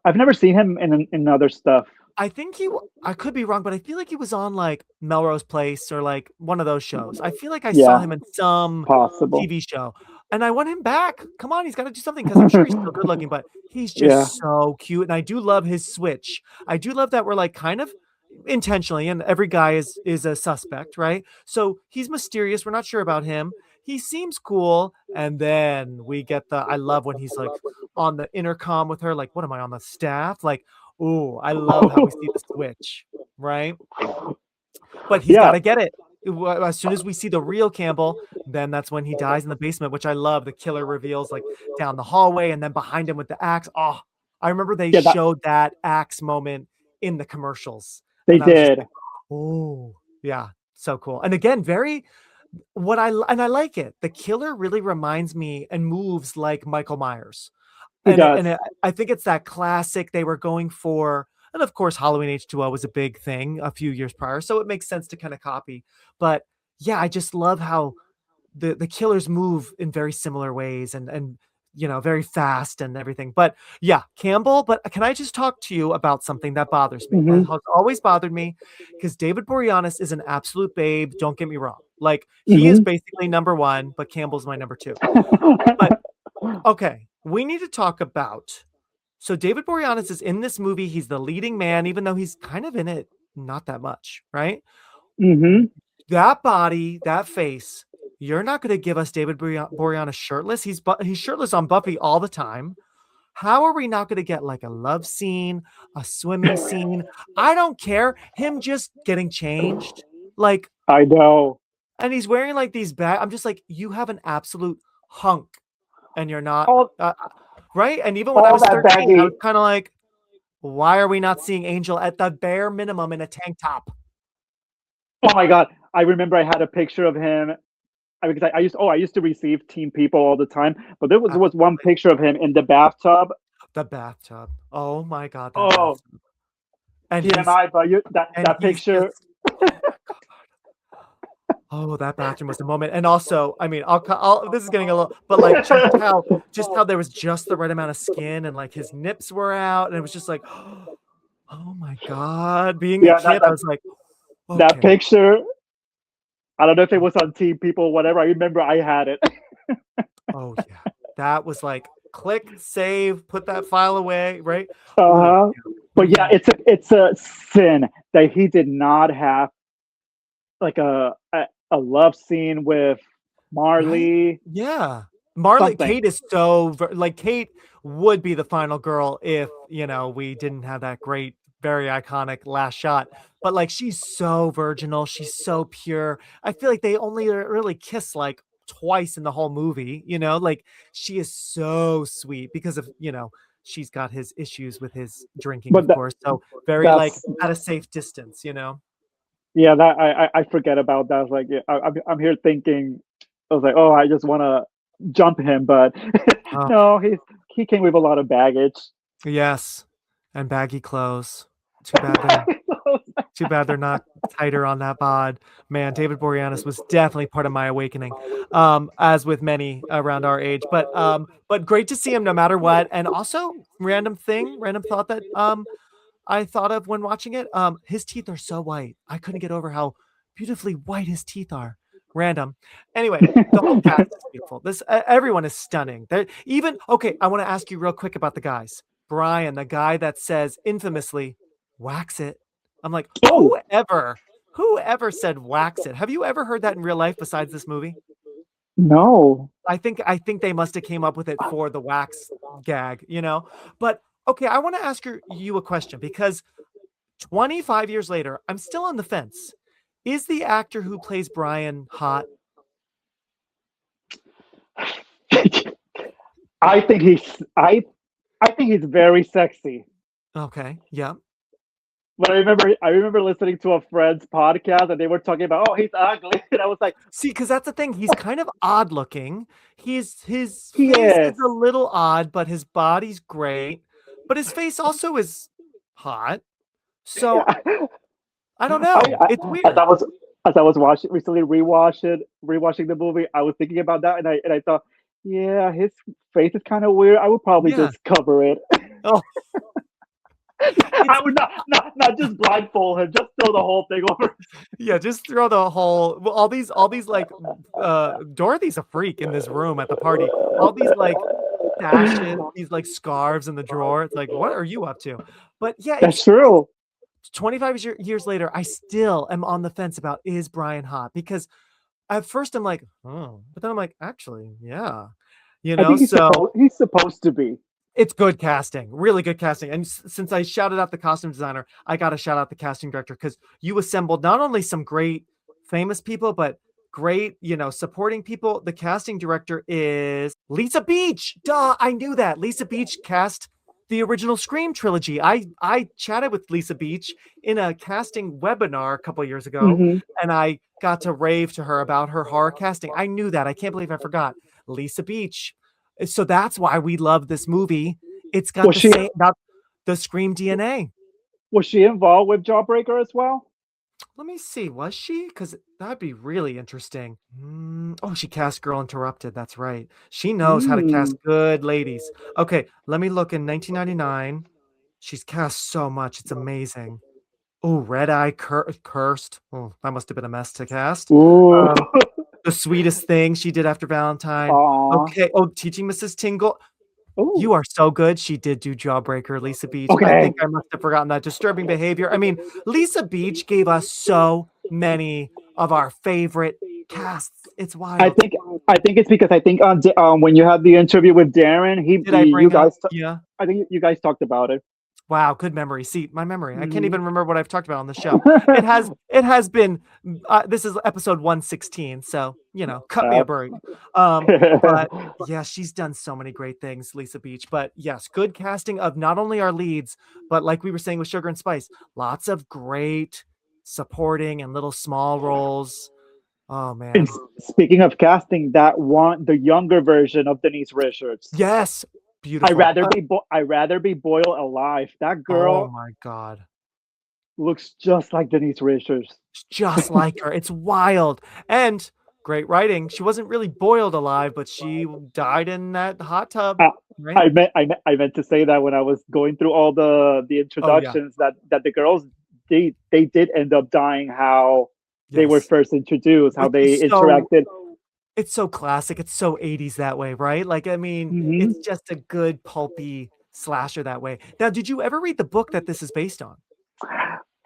I've never seen him in other stuff. I think I could be wrong, but I feel like he was on like Melrose Place or like one of those shows. I feel like I saw Yeah, him in some possible. TV show and I want him back. Come on, he's got to do something because I'm sure he's still good looking, but he's Yeah. just so cute. And I do love his switch. I do love that we're like kind of intentionally, and every guy is a suspect, right? So he's mysterious. We're not sure about him. He seems cool. And then we get I love when he's like on the intercom with her, like, what am I on the staff? Like, oh, I love how we see the switch, right? But he's got Yeah. to get it. As soon as we see the real Campbell, then that's when he dies in the basement, which I love. The killer reveals like down the hallway and then behind him with the axe. Oh, I remember they Yeah, showed that axe moment in the commercials. they And I was just did. like, oh, yeah, so cool. And again, I like it. The killer really reminds me and moves like Michael Myers. He And does. I think it's that classic they were going for, and of course, Halloween H2O was a big thing a few years prior, so it makes sense to kind of copy. But yeah, I just love how the killers move in very similar ways and very fast and everything. But yeah, Campbell. But can I just talk to you about something that bothers me? That Hmm. has always bothered me because David Boreanaz is an absolute babe. Don't get me wrong. Like he is Hmm. basically number one, but Campbell's my number two. But okay, we need to talk about. So David Boreanaz is in this movie. He's the leading man, even though he's kind of in it not that much, right? Hmm. That body, that face. You're not going to give us David Boreanaz shirtless. He's shirtless on Buffy all the time. How are we not going to get like a love scene, a swimming scene? I don't care. Him just getting changed, like, I know. and he's wearing like these bag. I'm just like, you have an absolute hunk, and you're not. All Right? And even when I all was that 13, I baggy. was kind of like, why are we not seeing Angel at the bare minimum in a tank top? Oh my God! I remember I had a picture of him. Because I used to receive Teen People all the time, but there was one Absolutely. picture of him in the bathtub. The bathtub. Oh my God, that Oh, bathtub. And TMI, but that and he's picture. just, oh, that bathroom was the moment. And also, I mean, this is getting a little, but like just how there was just the right amount of skin and like his nips were out, and it was just like, oh my God, being Yeah, a kid, I was like, that okay. picture. I don't know if it was on Teen People, whatever. I remember I had it. Oh yeah, that was like click, save, put that file away, right? Uh-huh. Ooh, But yeah, it's a sin that he did not have like a love scene with right? Marley. Yeah. Marley, Something. Kate is like Kate would be the final girl if we didn't have that great very iconic last shot. But like she's so virginal, she's so pure. I feel like they only really kiss like twice in the whole movie, like she is so sweet because of, she's got his issues with his drinking, But of course. So very like that's at a safe distance, yeah. That I forget about that. I was like, yeah, I'm here thinking. I was like, oh, I just want to jump him, but Oh, no, he came with a lot of baggage. yes. And baggy clothes. Too bad they're not tighter on that bod. Man, David Boreanaz was definitely part of my awakening, as with many around our age. But great to see him no matter what. And also, random thought that I thought of when watching it. His teeth are so white. I couldn't get over how beautifully white his teeth are. Random. Anyway, the whole cast is beautiful. This everyone is stunning. They're even okay. I want to ask you real quick about the guys. Brian, the guy that says infamously, "Wax it." I'm like, Oh whoever said wax it? Have you ever heard that in real life besides this movie? no. I think they must have came up with it for the wax gag. But okay, I want to ask you a question because 25 years later, I'm still on the fence. Is the actor who plays Brian hot? I think he's very sexy. Okay, yeah. But I remember listening to a friend's podcast and they were talking about, oh, he's ugly, and I was like, See, because that's the thing. He's kind of odd looking. His he face is. is a little odd, but his body's great. But his face also is hot. So I don't know. It's As weird. I was watching recently, rewatching the movie, I was thinking about that, and I thought, yeah, his face is kind of weird. I would probably Yeah. just cover it. Oh, I would not just blindfold him, just throw the whole thing over. yeah. Just throw the whole all these like Dorothy's a freak in this room at the party. All these like sashes, these like scarves in the drawer. It's like, what are you up to? But yeah, That's it's true. 25 years later. I still am on the fence about is Brian hot because at first I'm like, oh, but then I'm like, actually, yeah, I think so he's supposed to be. it's good casting, really good casting. And since I shouted out the costume designer, I got to shout out the casting director because you assembled not only some great famous people, but great, supporting people. The casting director is Lisa Beach. Duh, I knew that. Lisa Beach cast the original Scream trilogy. I chatted with Lisa Beach in a casting webinar a couple of years ago, Hmm. and I got to rave to her about her horror casting. I knew that. I can't believe I forgot. Lisa Beach. So that's why we love this movie. It's got Was the she same, got the Scream DNA. was she involved with Jawbreaker as well? Let me see. Was she? Because that'd be really interesting. Oh, she cast Girl Interrupted. That's right. She knows how to cast Mm. good ladies. Okay, let me look. In 1999, she's cast so much. It's amazing. Oh, Red Eye Cursed. Oh, that must have been a mess to cast. Ooh. Um, The Sweetest Thing she did after Valentine. Aw. Okay. Oh, Teaching Mrs. Tingle. Ooh. You are so good. She did do Jawbreaker, Lisa Beach. I Okay. think I must have forgotten that. Disturbing Behavior. I mean, Lisa Beach gave us so many of our favorite casts. It's I wild. think I think it's because I think when you had the interview with Darren, Did I you bring up? guys Yeah. I think you guys talked about it. Wow, good memory. See, my memory. I can't Mhm. even remember what I've talked about on the show. It has been this is episode 116, so cut me a break. But yeah, she's done so many great things, Lisa Beach. But yes, good casting of not only our leads, but like we were saying with Sugar and Spice, lots of great supporting and little small roles. Oh And man. speaking of casting, the younger version of Denise Richards. Yes, I beautiful. rather be boiled alive. That Oh girl my God. looks just like Denise Richards. Just like her. It's wild. And great writing. She wasn't really boiled alive, but she died in that hot tub, Uh, right? I meant to say that when I was going through all the Oh yeah. introductions that the girls they did end up dying how they were Yes. first introduced, how Which they is so interacted. it's so classic. It's so 80s that way, right? Like, I mean, Hmm. it's just a good pulpy slasher that way. Now, did you ever read the book that this is based on?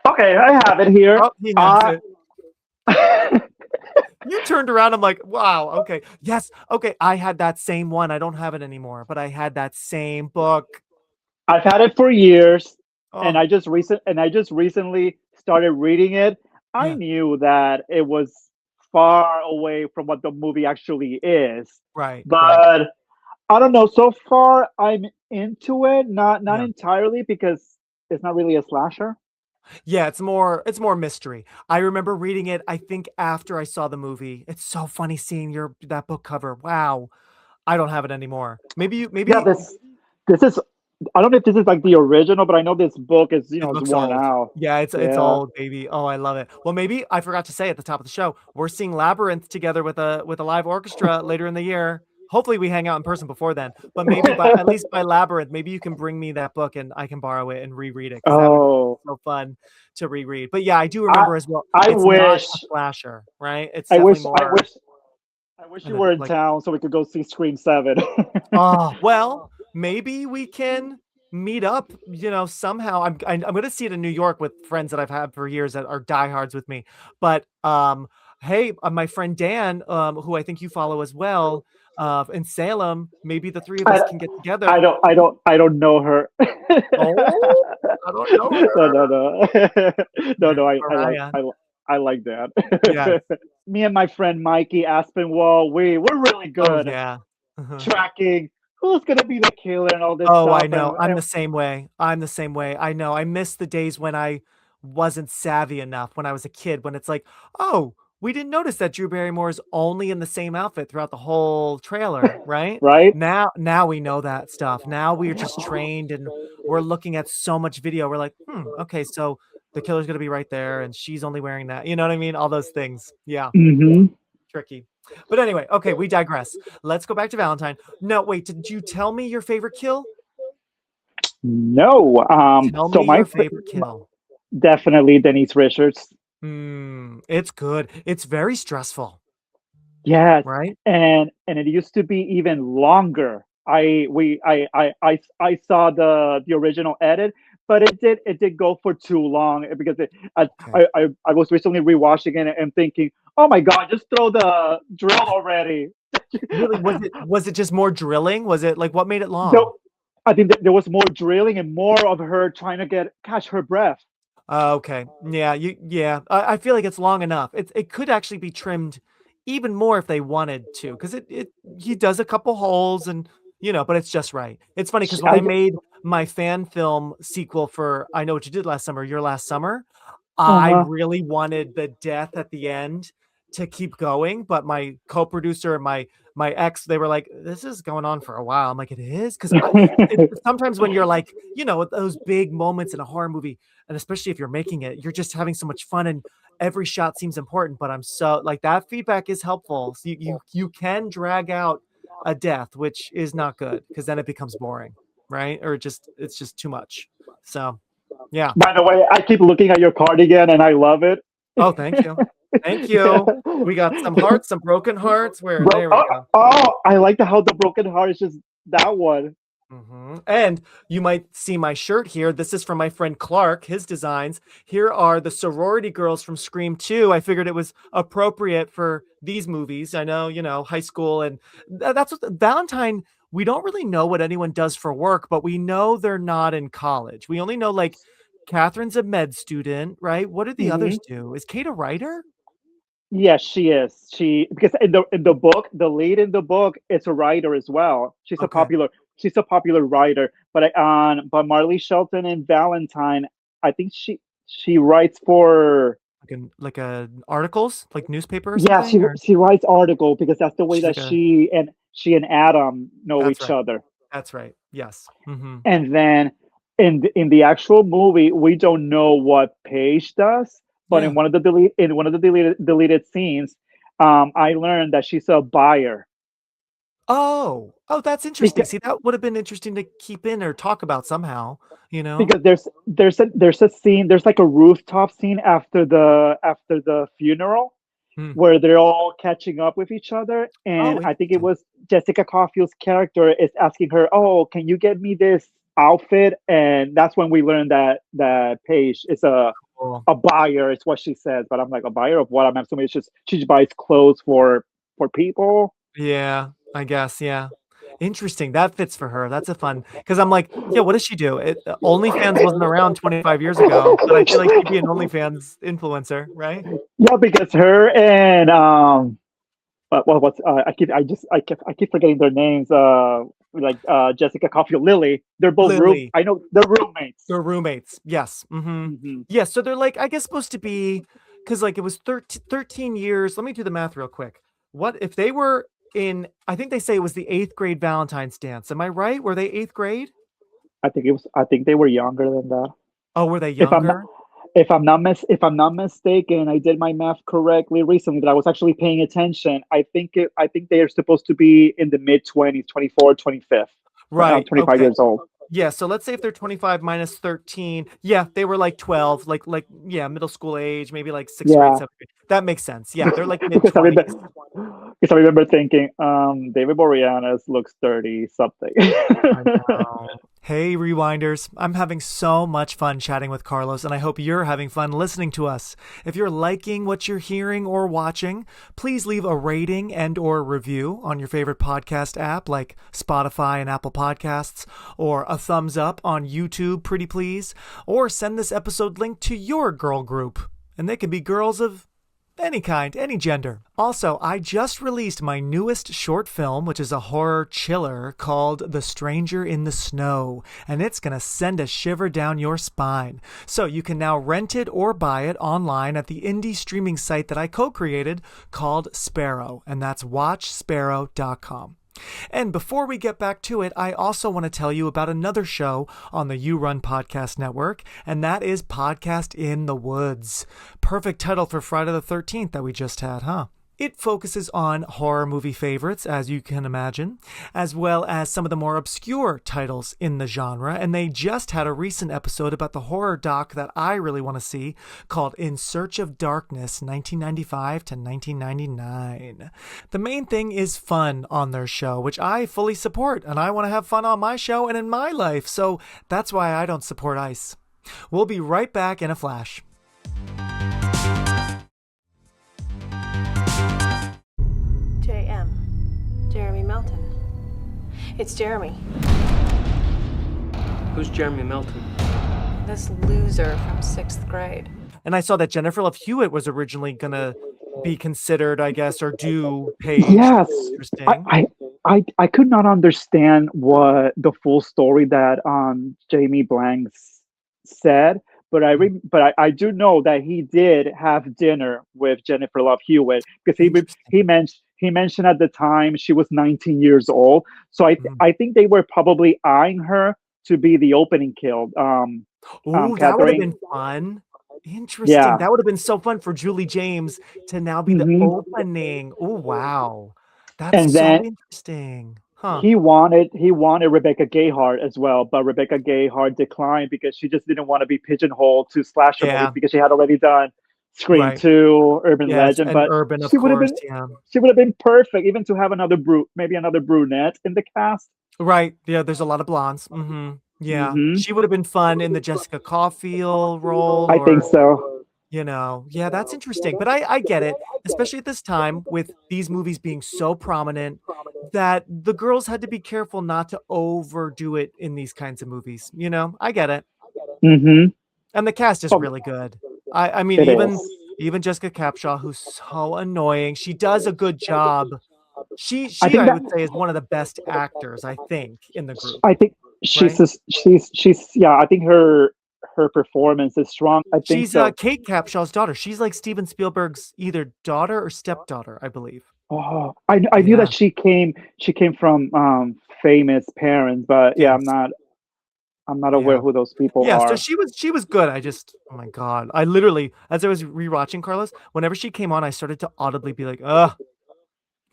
Okay, I have it here. Oh, he has it. You turned around. I'm like, wow. Okay. Yes. Okay. I had that same one. I don't have it anymore, but I had that same book. I've had it for years. and Oh, I just recently started reading it. I yeah. knew that it was far away from what the movie actually is, Right. Right. but I don't know. So far, I'm into it. Not Yeah. entirely because it's not really a slasher. Yeah, it's more mystery. I remember reading it, I think after I saw the movie. It's so funny seeing your that book cover. Wow. I don't have it anymore. Yeah, Maybe this is. I don't know if this is like the original, but I know this book is it it's looks worn old. out. Yeah, it's Yeah. old, baby. Oh, I love it. Well, maybe I forgot to say at the top of the show, we're seeing Labyrinth together with a live orchestra later in the year. Hopefully we hang out in person before then. But maybe by at least by Labyrinth, maybe you can bring me that book and I can borrow it and reread it because that would be Oh, so fun to reread. But yeah, I do I remember as well. I It's not wish a slasher, right? It's I definitely wish I more wish I wish an you were in like town so we could go see Scream 7. oh, well, maybe we can meet up, somehow. I'm gonna see it in New York with friends that I've had for years that are diehards with me. But hey, my friend Dan, who I think you follow as well, in Salem, maybe the three of us I, can get together. I don't know her. Oh, I don't know No, her. no, no. No, no, Mariah. I like that. Yes. Me and my friend Mikey Aspinwall, we're really Oh good yeah. Uh-huh. tracking who's gonna be the killer and all this Oh, I stuff. know. I'm the same way. I'm the same way. I know. I miss the days when I wasn't savvy enough when I was a kid, when it's like, oh, we didn't notice that Drew Barrymore is only in the same outfit throughout the whole trailer, right? Right? Now we know that stuff. Now we're just trained and we're looking at so much video. We're like, okay, so the killer's gonna be right there and she's only wearing that. You know what I mean? All those things. Yeah, Hmm. tricky. But anyway, okay, we digress. Let's go back to Valentine. No, wait, did you tell me your favorite kill? No. Tell So me your favorite kill. definitely Denise Richards. It's good. It's very stressful, Yes, right? and it used to be even longer. I saw the original edit, but it did go for too long because Okay. I was recently rewatching it and thinking, oh my God, just throw the drill already. Really, was it just more drilling? Was it like what made it long? No, I think that there was more drilling and more of her trying to catch her breath. Okay. Yeah, yeah. I feel like it's long enough. It could actually be trimmed even more if they wanted to, because it he does a couple holes and but it's just right. It's funny because when I made my fan film sequel for I Know What You Did Last Summer, Your Last Summer, I Uh-huh. really wanted the death at the end to keep going, but my co-producer and my ex, they were like, "This is going on for a while." I'm like, "It is," because sometimes when you're like, with those big moments in a horror movie, and especially if you're making it, you're just having so much fun, and every shot seems important. But I'm so like that feedback is helpful. So you can drag out a death, which is not good because then it becomes boring, right? Or it's just too much. So yeah. By the way, I keep looking at your cardigan and I love it. Oh, thank you. Thank you. We got some hearts, some broken hearts. Where Bro, there we go. I like how the broken heart is just that one. And you might see my shirt here. This is from my friend Clark, his designs. Here are the sorority girls from Scream 2. I figured it was appropriate for these movies. I know, high school, and that's what Valentine. We don't really know what anyone does for work, but we know they're not in college. We only know like Catherine's a med student, right? What do the Hmm. others do? Is Kate a writer? Yes, she is. She because in the book, the lead in the book is a writer as well. Okay. She's a popular writer. But Marley Shelton and Valentine, I think she writes for. Like articles, like newspaper or Yeah, something, or she writes article because that's the way she's that like a she and Adam know that's each right. other. That's right. Yes. And then in the actual movie, we don't know what Paige does, but Yeah. in one of the deleted scenes, I learned that she's a buyer Oh, that's interesting. because See, that would have been interesting to keep in or talk about somehow, you know? because there's a scene, there's like a rooftop scene after the funeral Hmm. where they're all catching up with each other, and Oh, I think it interesting. was Jessica Caulfield's character is asking her, "Oh, can you get me this outfit?" And that's when we learned that Paige is Cool. a buyer. It's what she says, but I'm like, a buyer of what? I'm assuming it's just she buys clothes for people. Yeah, I guess, yeah. Interesting. That fits for her. That's a fun because I'm like, yeah, what does she do? OnlyFans wasn't around 25 years ago, but I feel like she'd be an OnlyFans influencer, right? Yeah, because her and what's I keep forgetting their names. Jessica Capshaw, Lily. They're both Lily. I know they're roommates. They're roommates. Yes. Mhm. Yeah. So they're like, I guess supposed to be because like it was 13 years. Let me do the math real quick. What if they were in? I think they say it was the 8th grade Valentine's dance. Am I right? Were they 8th grade? I think they were younger than that. Oh, were they If I'm not younger? if I'm not mistaken, I did my math correctly recently that I was actually paying attention. I think they are supposed to be in the mid-20s, 24, 25th, Right. 25 Okay. years old. Yeah, so let's say if they're 25 minus 13, yeah, they were like 12, like yeah, middle school age, maybe like 6th grade, Yeah. 7th grade. That makes sense. Yeah, they're like mid because I remember 20s. because I remember thinking, David Boreanaz looks 30 something. I know. Hey, Rewinders. I'm having so much fun chatting with Carlos, and I hope you're having fun listening to us. If you're liking what you're hearing or watching, please leave a rating and or review on your favorite podcast app like Spotify and Apple Podcasts, or a thumbs up on YouTube, pretty please, or send this episode link to your girl group. And they can be girls of any kind, any gender. Also, I just released my newest short film, which is a horror chiller called The Stranger in the Snow, and it's going to send a shiver down your spine. So you can now rent it or buy it online at the indie streaming site that I co-created called Sparrow, and that's watchsparrow.com. And before we get back to it, I also want to tell you about another show on the You Run Podcast Network, and that is Podcast in the Woods. Perfect title for Friday the 13th that we just had, huh? It focuses on horror movie favorites, as you can imagine, as well as some of the more obscure titles in the genre, and they just had a recent episode about the horror doc that I really want to see called In Search of Darkness, 1995 to 1999. The main thing is fun on their show, which I fully support, and I want to have fun on my show and in my life, so that's why I don't support ICE. We'll be right back in a flash. Jeremy Melton. It's Jeremy. Who's Jeremy Melton? This loser from 6th grade. And I saw that Jennifer Love Hewitt was originally going to be considered, I guess, or do Paige. Yes. Interesting. I could not understand what the full story that Jamie Blanks said, but I do know that he did have dinner with Jennifer Love Hewitt because he mentioned at the time she was 19 years old. So I think they were probably eyeing her to be the opening kill. That would have been fun. Interesting. Yeah. That would have been so fun for Julie James to now be the opening. Oh, wow. That's so interesting. Huh. He wanted Rebecca Gayheart as well, but Rebecca Gayheart declined because she just didn't want to be pigeonholed to slasher movies because she had already done Scream 2, Urban Legend, but Urban, she would have been perfect even to have maybe another brunette in the cast. Right. Yeah, there's a lot of blondes. Yeah. She would have been fun in the Jessica Caulfield role. I think so. You know, yeah, that's interesting. But I get it, especially at this time with these movies being so prominent that the girls had to be careful not to overdo it in these kinds of movies. You know, I get it. And the cast is really good. I mean, even Jessica Capshaw, who's so annoying, she does a good job. She I would say is one of the best actors, I think, in the group. I think she's I think her performance is strong. I think she's Kate Capshaw's daughter. She's like Steven Spielberg's either daughter or stepdaughter, I believe. Oh, I knew that she came from famous parents, but I'm not aware who those people are. Yeah, so she was good. Oh my God. I literally, as I was rewatching Carlos, whenever she came on, I started to audibly be like, ugh,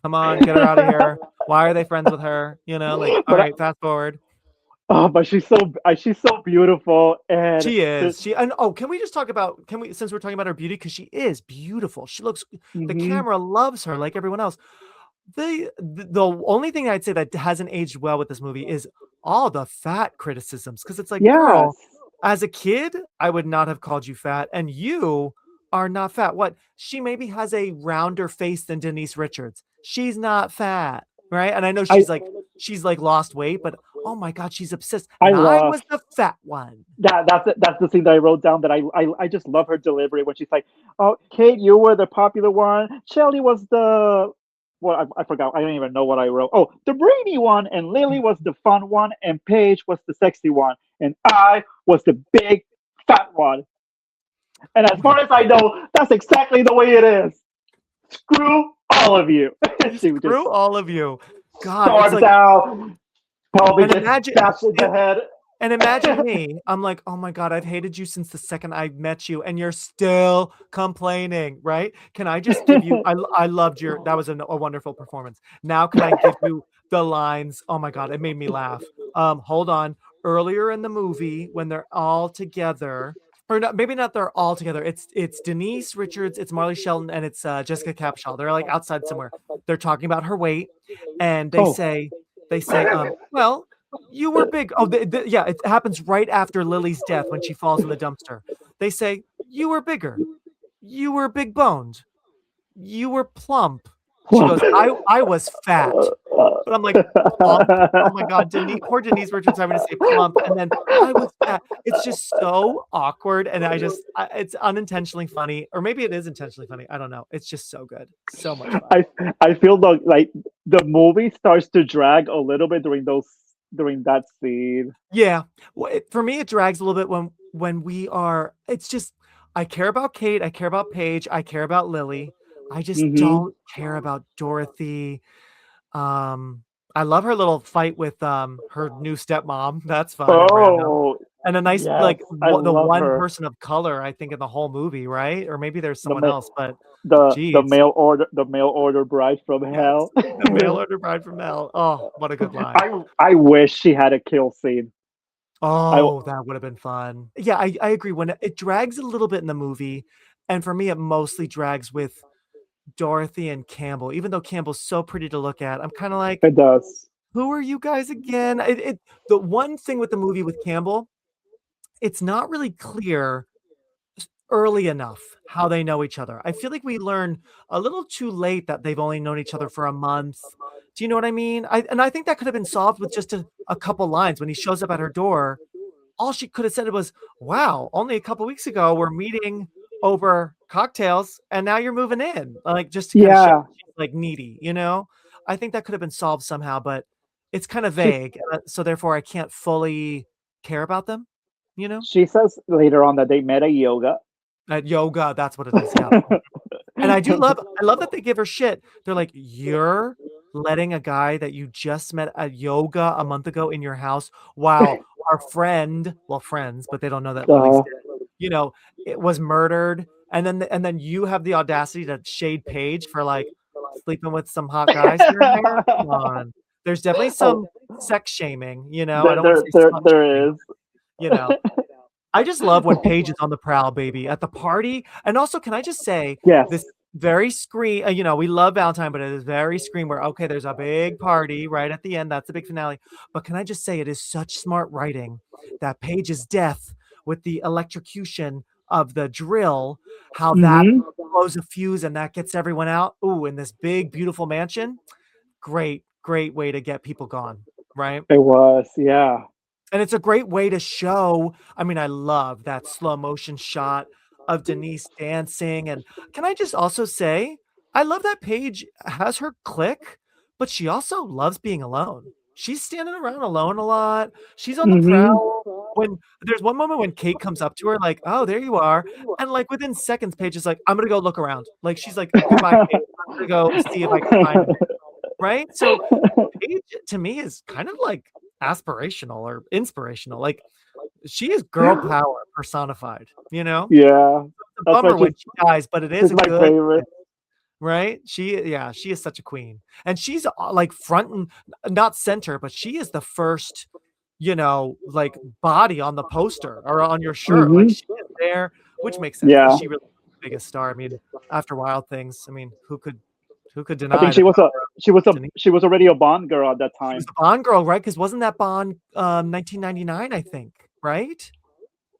come on, get her out of here. Why are they friends with her? You know, like, all right, fast forward. Oh, but she's so beautiful, and she is. Can we just talk about since we're talking about her beauty, because she is beautiful. She looks. The camera loves her like everyone else. The only thing I'd say that hasn't aged well with this movie is all the fat criticisms, because it's like, girl, as a kid, I would not have called you fat, and you are not fat. What? She maybe has a rounder face than Denise Richards. She's not fat. right? And I know I she's like lost weight, but oh my God, she's obsessed. I And I love was the fat one. that's the thing that I wrote down that I just love her delivery when she's like, "Oh, Kate, you were the popular one. Shelly was the I forgot. I don't even know what I wrote. Oh, the brainy one, and Lily was the fun one, and Paige was the sexy one, and I was the big fat one." And as far as I know, that's exactly the way it is. Screw all of you. She would just Screw all of you. God, it's storms like, out, probably and gets imagine bashed in the head. and imagine me. I'm like, oh my God, I've hated you since the second I met you, and you're still complaining, right? Can I just give you? I loved your. That was a wonderful performance. Now, can I give you the lines? Oh my God, it made me laugh. Hold on. Earlier in the movie, when they're all together, or not, maybe not they're all together. It's Denise Richards, it's Marley Shelton, and it's Jessica Capshaw. They're like outside somewhere. They're talking about her weight, and Oh, they say, well, you were big. Oh, yeah, it happens right after Lily's death when she falls in the dumpster. They say, you were bigger. You were big boned. You were plump. She goes, I was fat. But I'm like, plump? Oh my God, poor Denise Richards having to say plump. And then I was fat. It's just so awkward. And it's unintentionally funny. Or maybe it is intentionally funny. I don't know. It's just so good. So much fun. I feel like the movie starts to drag a little bit during that scene. Yeah. Well, for me, it drags a little bit when it's just, I care about Kate. I care about Paige. I care about Lily. I just don't care about Dorothy. I love her little fight with her new stepmom. That's fun and random. Oh, And a nice yes, like I the love one her. person of color I think in the whole movie, right? Or maybe there's The someone ma- else, but the geez, mail order bride from yes, hell. the mail order bride from hell. Oh, what a good line. I wish she had a kill scene. Oh, that would have been fun. Yeah, I agree. When it drags a little bit in the movie, and for me, it mostly drags with Dorothy and Campbell. Even though Campbell's so pretty to look at, I'm kind of like, It does. who are you guys again? The one thing with the movie with Campbell, it's not really clear early enough how they know each other. I feel like we learn a little too late that they've only known each other for a month. Do you know what I mean? I think that could have been solved with just a couple lines when he shows up at her door. All she could have said was, wow, only a couple weeks ago we're meeting over cocktails and now you're moving in. Like just to kind of show Yeah. she's like needy, you know? I think that could have been solved somehow, but it's kind of She vague. So therefore I can't fully care about them, you know? she says later on that they met at yoga. At yoga, that's what it is. Yeah. And I love that they give her shit. They're like, you're letting a guy that you just met at yoga a month ago in your house while our friends, but they don't know that Lily's Uh, dead, it was murdered. And then you have the audacity to shade Paige for like sleeping with some hot guys here and there. Come on. There's definitely oh, some sex shaming, I there, don't want to there, say there, slut there shaming, is. you know. I just love when Paige is on the prowl, baby, at the party. And also, can I just say Yes. this very scream, we love Valentine, but it is very scream where, okay, there's a big party right at the end. That's the big finale. But can I just say it is such smart writing that Paige's death with the electrocution of the drill, how that hmm blows a fuse and that gets everyone out. Ooh, in this big, beautiful mansion. Great, great way to get people gone, right? It was, yeah. And it's a great way to show. I mean, I love that slow motion shot of Denise dancing. And can I just also say, I love that Paige has her clique, but she also loves being alone. She's standing around alone a lot. She's on the hmm prowl. When there's one moment when Kate comes up to her, like, oh, there you are. And like within seconds, Paige is like, I'm gonna go look around. Like she's like, goodbye, Kate. I'm gonna go see if I can find him. Right? So Paige to me is kind of like aspirational or inspirational. Like she is girl power personified, Yeah. It's a That's why bummer when she dies, but it is she's a my good, favorite. right? She is such a queen. And she's like front and not center, but she is the first, like body on the poster or on your shirt. Like hmm she is there, which makes sense because Yeah. she really is the biggest star. I mean, after Wild Things, I mean, who could I think deny the power of Denise? she was already a Bond girl at that She was time. the Bond girl, right? Because wasn't that Bond 1999, I think, right?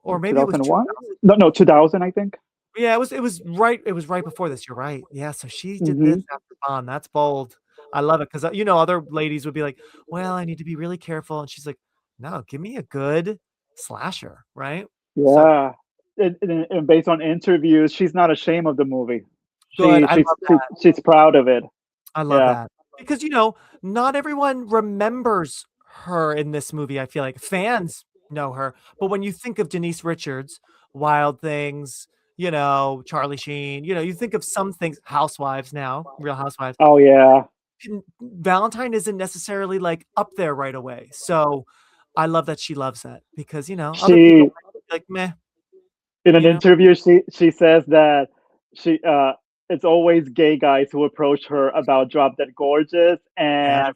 Or maybe it was 2001? 2000. No, 2000, I think. Yeah, it was right before this. You're right. Yeah, so she did this hmm after Bond. That's bold. I love it because other ladies would be like, "Well, I need to be really careful," and she's like, "No, give me a good slasher, right?" So Yeah. And based on interviews, she's not ashamed of the movie. good. She she's she, she's proud of it. I love Yeah. that because not everyone remembers her in this movie. I feel like fans know her, but when you think of Denise Richards, Wild Things, Charlie Sheen, you think of some things, Housewives now, Real Housewives. Oh yeah. Valentine isn't necessarily like up there right away. So I love that she loves that because other people She might be like meh, in an you know. interview she says that she it's always gay guys who approach her about Drop Dead Gorgeous, Yeah. and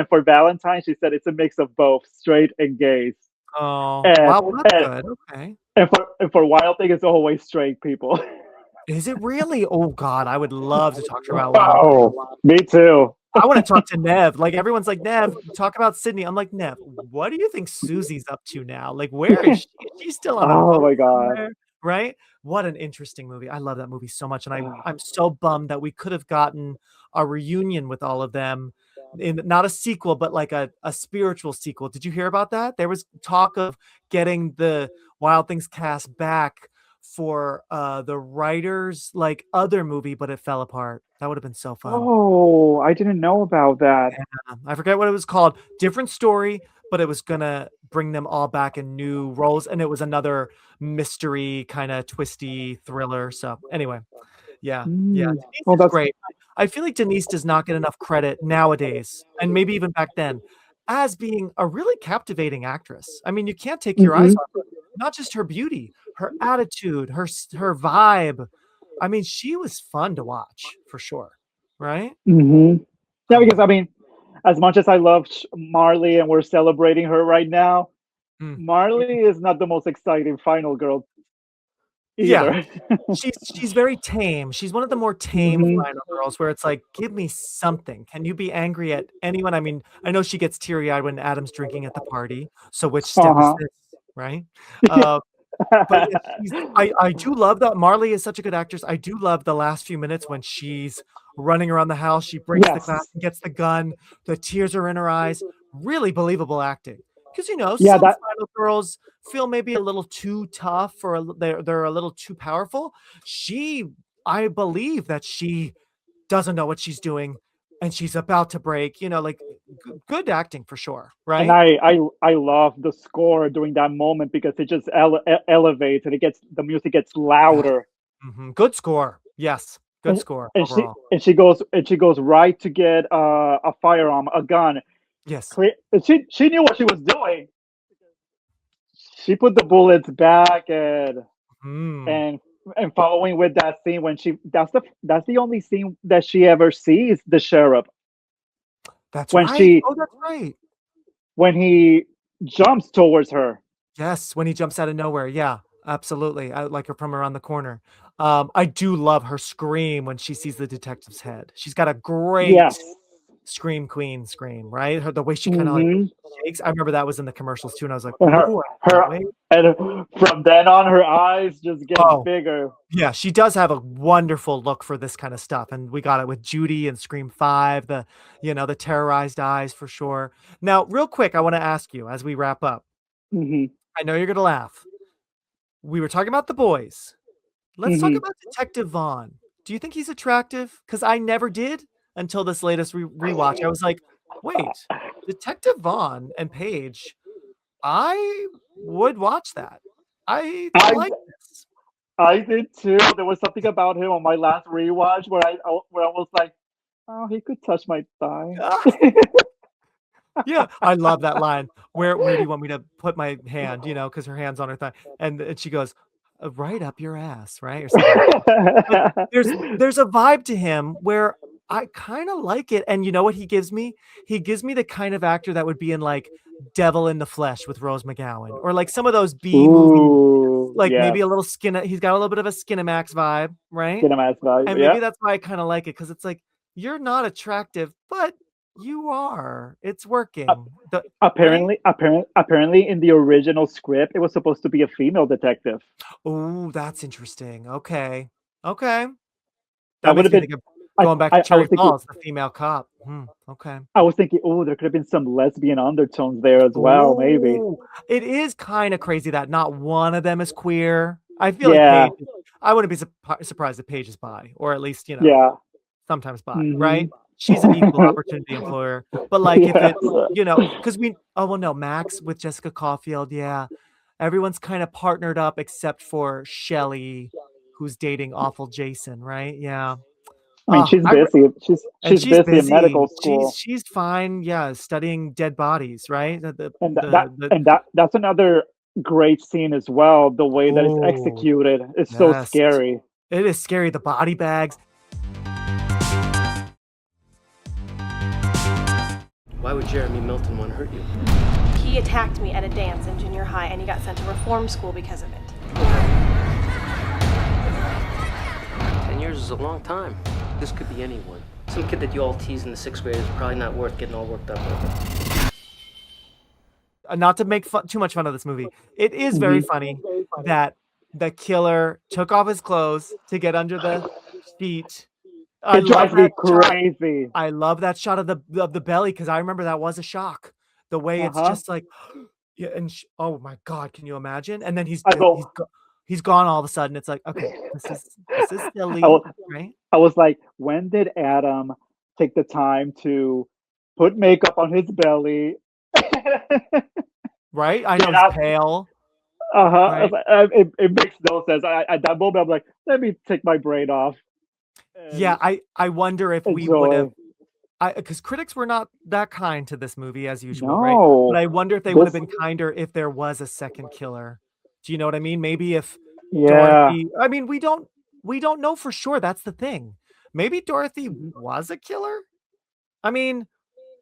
for Valentine she said it's a mix of both straight and gays. Oh And wow, well, that's and, good. Okay. and for Wild Thing it's always straight people. Is it really? Oh God, I would love to talk to her about Wild Thing. Oh, me too. I want to talk to Nev. Like everyone's like, Nev, talk about Sydney. I'm like, Nev, what do you think Susie's up to now? Like, where is she? Is she still on a Oh boat my god. somewhere? Right? What an interesting movie. I love that movie so much. And I'm so bummed that we could have gotten a reunion with all of them in not a sequel, but like a spiritual sequel. Did you hear about that? There was talk of getting the Wild Things cast back for the writers like other movie, but it fell apart. That would have been so fun. Oh, I didn't know about that. I forget what it was called. Different story, but it was gonna bring them all back in new roles, and it was another mystery kind of twisty thriller. So anyway, yeah. Denise Well, is that's great. I feel like Denise does not get enough credit nowadays, and maybe even back then, as being a really captivating actress. I mean, you can't take your eyes mhm, off her. Not just her beauty, her attitude, her vibe. I mean, she was fun to watch for sure. Right? mhm. Yeah, Oh, because I mean, as much as I love Marley and we're celebrating her right now, mm. Marley is not the most exciting final girl Yeah. either. She's very tame. She's one of the more tame Mhm. final girls where it's like, "Give me something. Can you be angry at anyone?" I mean, I know she gets teary-eyed when Adam's drinking at the party, so which step is Uh-huh. this, right? Uh, but yeah, I do love that Marley is such a good actress. I do love the last few minutes when she's running around the house, she breaks the glass Yes. and gets the gun, the tears are in her eyes. Really believable acting. Because Yeah, some that final girls feel maybe a little too tough or they're a little too powerful. I believe that she doesn't know what she's doing and she's about to break, like good acting for sure, and right? I love the score during that moment because it just elevates and the music gets Yeah. louder. Good score. Yes. Good and, score and she overall. and she goes right to get a firearm, a gun. Yes. And she knew what she was doing. She put the bullets back Mm, and and following with that scene when that's the only scene that she ever sees the sheriff that's when right. she Oh, that's right. when he jumps towards her. Yes, when he jumps out of nowhere. Yeah, absolutely. I like her from around the corner. I do love her scream when she sees the detective's head. She's got a great Yes. scream queen scream, right? The way she kind of like Hmm. shakes. I remember that was in the commercials too, and I was like, And her "Ooh, I her can't wait." and from then on her eyes just get Oh, bigger. yeah, she does have a wonderful look for this kind of stuff, and we got it with Judy and Scream 5, the terrorized eyes for sure. Now, real quick, I want to ask you as we wrap up. Hmm. I know you're gonna laugh. We were talking about the boys. Let's talk Hmm. about Detective Vaughn. Do you think he's attractive? Because I never did until this latest rewatch. I was like, wait, Detective Vaughn and Paige, I would watch that. I I like this. I did too. There was something about him on my last rewatch where I was like, oh, he could touch my thigh. Yeah, I love that line. Where do you want me to put my hand? Because her hand's on her thigh, and she goes, right up your ass, right, or something like. But there's a vibe to him where I kind of like it, and you know what he gives me? He gives me the kind of actor that would be in like Devil in the Flesh with Rose McGowan, or like some of those B movie, Ooh, like yes. maybe a little skin. He's got a little bit of a Skinamax vibe, right? Cinemax vibe. And Yeah. maybe that's why I kind of like it because it's like you're not attractive, but you are. It's working, right? Apparently, in the original script, it was supposed to be a female detective. Oh, that's interesting. Okay, okay, I that would makes have me been, think of. Going back to I Cherry was thinking, Falls, the female cop. Okay. oh, there could have been some lesbian undertones there as well, maybe. Oh, it is kind of crazy that not one of them is queer. I feel like Yeah, Paige. I wouldn't be surprised if Paige is bi, or at least yeah. sometimes bi, Hmm. right? She's an equal opportunity employer. But like if Yes. it's because oh well, no, Max with Jessica Caulfield, yeah, everyone's kind of partnered up except for Shelley, who's dating awful Jason, right? Yeah. I mean, Oh, she's busy. She's and she's she's busy in busy. medical She's school, she's fine. Yeah, studying dead bodies, right? and that's another great scene as well. The way that it's Oh, executed is so yes. scary. It is scary. The body bags. Why would Jeremy Milton want to hurt you? He attacked me at a dance in junior high, and he got sent to reform school because of it. 10 years is a long time. This could be anyone. Some kid that you all tease in the 6th grade is probably not worth getting all worked up over. Not to make too much fun of this movie, it is very funny that the killer took off his clothes to get under the sheet. I It love drives me that shot. crazy. I love that shot of the belly because I remember that was a shock. The way it's Uh-huh. just like, yeah, and oh my god, can you imagine? And then I go. he's gone all of a sudden. It's like, okay, this is I silly, was, right? I was like, when did Adam take the time to put makeup on his belly? Right? I know Get he's out. pale, Uh-huh. right? It makes no sense. At that moment, I'm like, let me take my brain off Yeah, and I wonder if we would have enjoy. because critics were not that kind to this movie as usual, right? But No, I wonder if they would have this, been kinder if there was a second killer. Do you know what I mean? Maybe if yeah. Dorothy, I mean, we don't know for sure. That's the thing. Maybe Dorothy was a killer. I mean,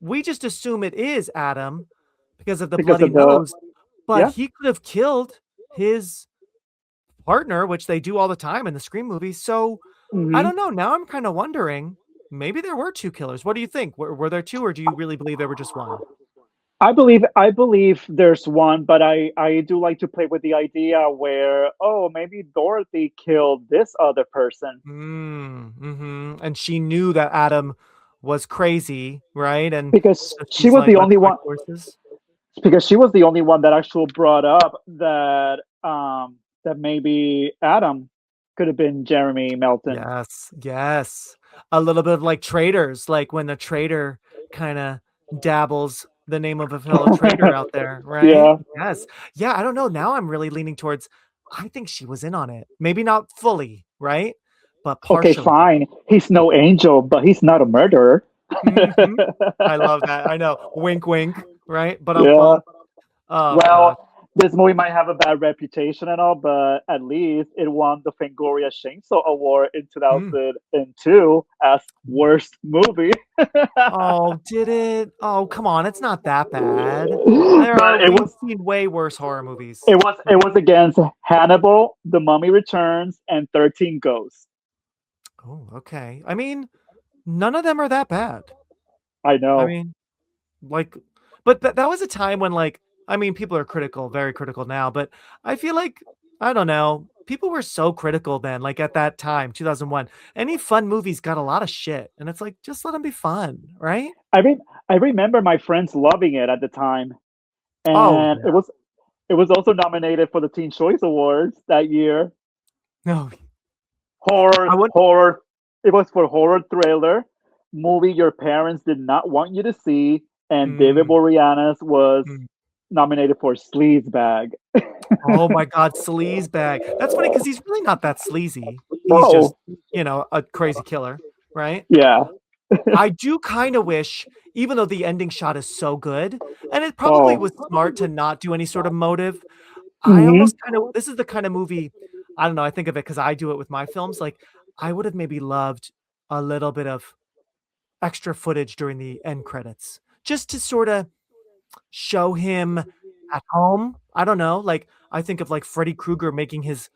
we just assume it is Adam because of the Because bloody of the, nose, but yeah. he could have killed his partner, which they do all the time in the Scream movies. So I Hmm. don't know. Now I'm kind of wondering, maybe there were two killers. What do you think? Were there two, or do you really believe there were just one? I believe there's one, but I do like to play with the idea where, oh, maybe Dorothy killed this other person And she knew that Adam was crazy, right? And because so she she's was like, the let's only switch one. horses. Because she was the only one that actually brought up that maybe Adam could have been Jeremy Melton. Yes, yes. A little bit of like traitors, like when a traitor kind of dabbles the name of a fellow traitor out there, right? Yeah. Yes. Yeah, I don't know. Now I'm really leaning towards I think she was in on it. Maybe not fully, right? But Okay, partially. fine. He's no angel, but he's not a murderer. hmm I love that. I know. Wink, wink, right? But Yeah. oh god. Well, this movie might have a bad reputation and all, but at least it won the Fangoria Chainsaw Award in Mm. 2002 as worst movie. Oh, did it? Oh, come on. It's not that bad. But it We've was seen way worse horror movies. it was against Hannibal, The Mummy Returns, and 13 Ghosts. Oh, okay. I mean, none of them are that bad. I I know. mean, like, but that was a time when, like, I mean, people are critical, very critical now, but I feel like, I don't know, people were so critical then, like at that time, 2001. Any fun movies got a lot of shit, and it's like, just let them be fun, right? I remember my friends loving it at the time, Oh, and yeah. it was also nominated for the Teen Choice Awards that year. No, Horror I would. horror. It was for horror thriller movie your parents did not want you to see, and David Mm, Boreanaz was mm. nominated for Sleazebag. Oh my God, sleazebag. That's funny because he's really not that sleazy. He's just, No. a crazy killer, right? Yeah. I do kind of wish, even though the ending shot is so good, and it probably Oh. was smart to not do any sort of motive. I Hmm. almost kind of, this is the kind of movie, I don't know, I think of it because I do it with my films. Like, I would have maybe loved a little bit of extra footage during the end credits just to sort of show him at home. I don't know, like, I think of, like, Freddy Krueger making his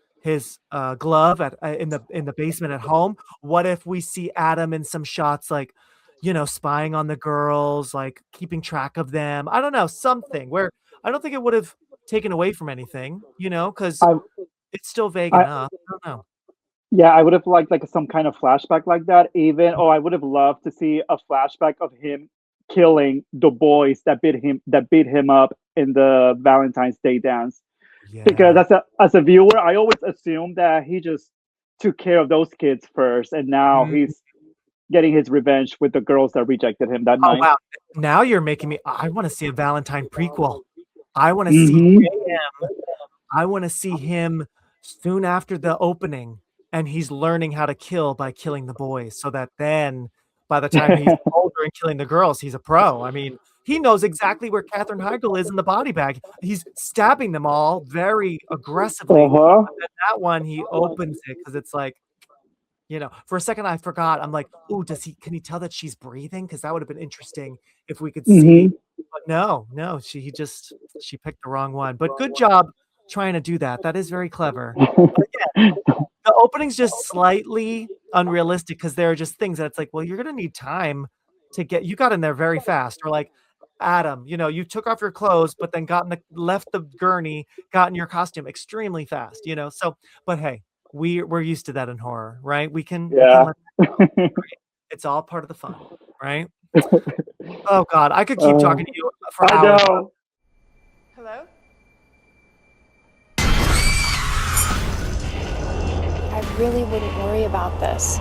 glove in the basement at home. What if we see Adam in some shots, like, spying on the girls, like, keeping track of them? I don't know, something where I don't think it would have taken away from anything, because I it's still vague I enough. I don't know. Yeah, I would have liked like some kind of flashback like that. Even I would have loved to see a flashback of him killing the boys that beat him up in the Valentine's Day dance. Because Yeah. as a viewer, I always assumed that he just took care of those kids first, and now Mm. he's getting his revenge with the girls that rejected him that Oh night. wow. Now you're making me. I want to see a Valentine prequel. I want to see Hmm. JM. I want to see him soon after the opening, and he's learning how to kill by killing the boys, so that then by the time he's older and killing the girls, he's a pro. I mean, he knows exactly where Katherine Heigl is in the body bag. He's stabbing them all very aggressively. Uh-huh. But then that one, he opens it because it's like, for a second I forgot. I'm like, "Ooh, can he tell that she's breathing? Because that would have been interesting if we could see." Hmm. But no, she picked the wrong one. But good job trying to do that. That is very clever. But again, the opening's just slightly unrealistic because there are just things that it's like, well, you're gonna need time to get you got in there very fast. Or like Adam, you took off your clothes, but then left the gurney, got in your costume extremely fast, So, but hey, we're used to that in horror, right? We can Yeah. let it's all part of the fun, right? Oh God, I could keep Uh, talking to you for I hours. know. Hello? I really wouldn't worry about this.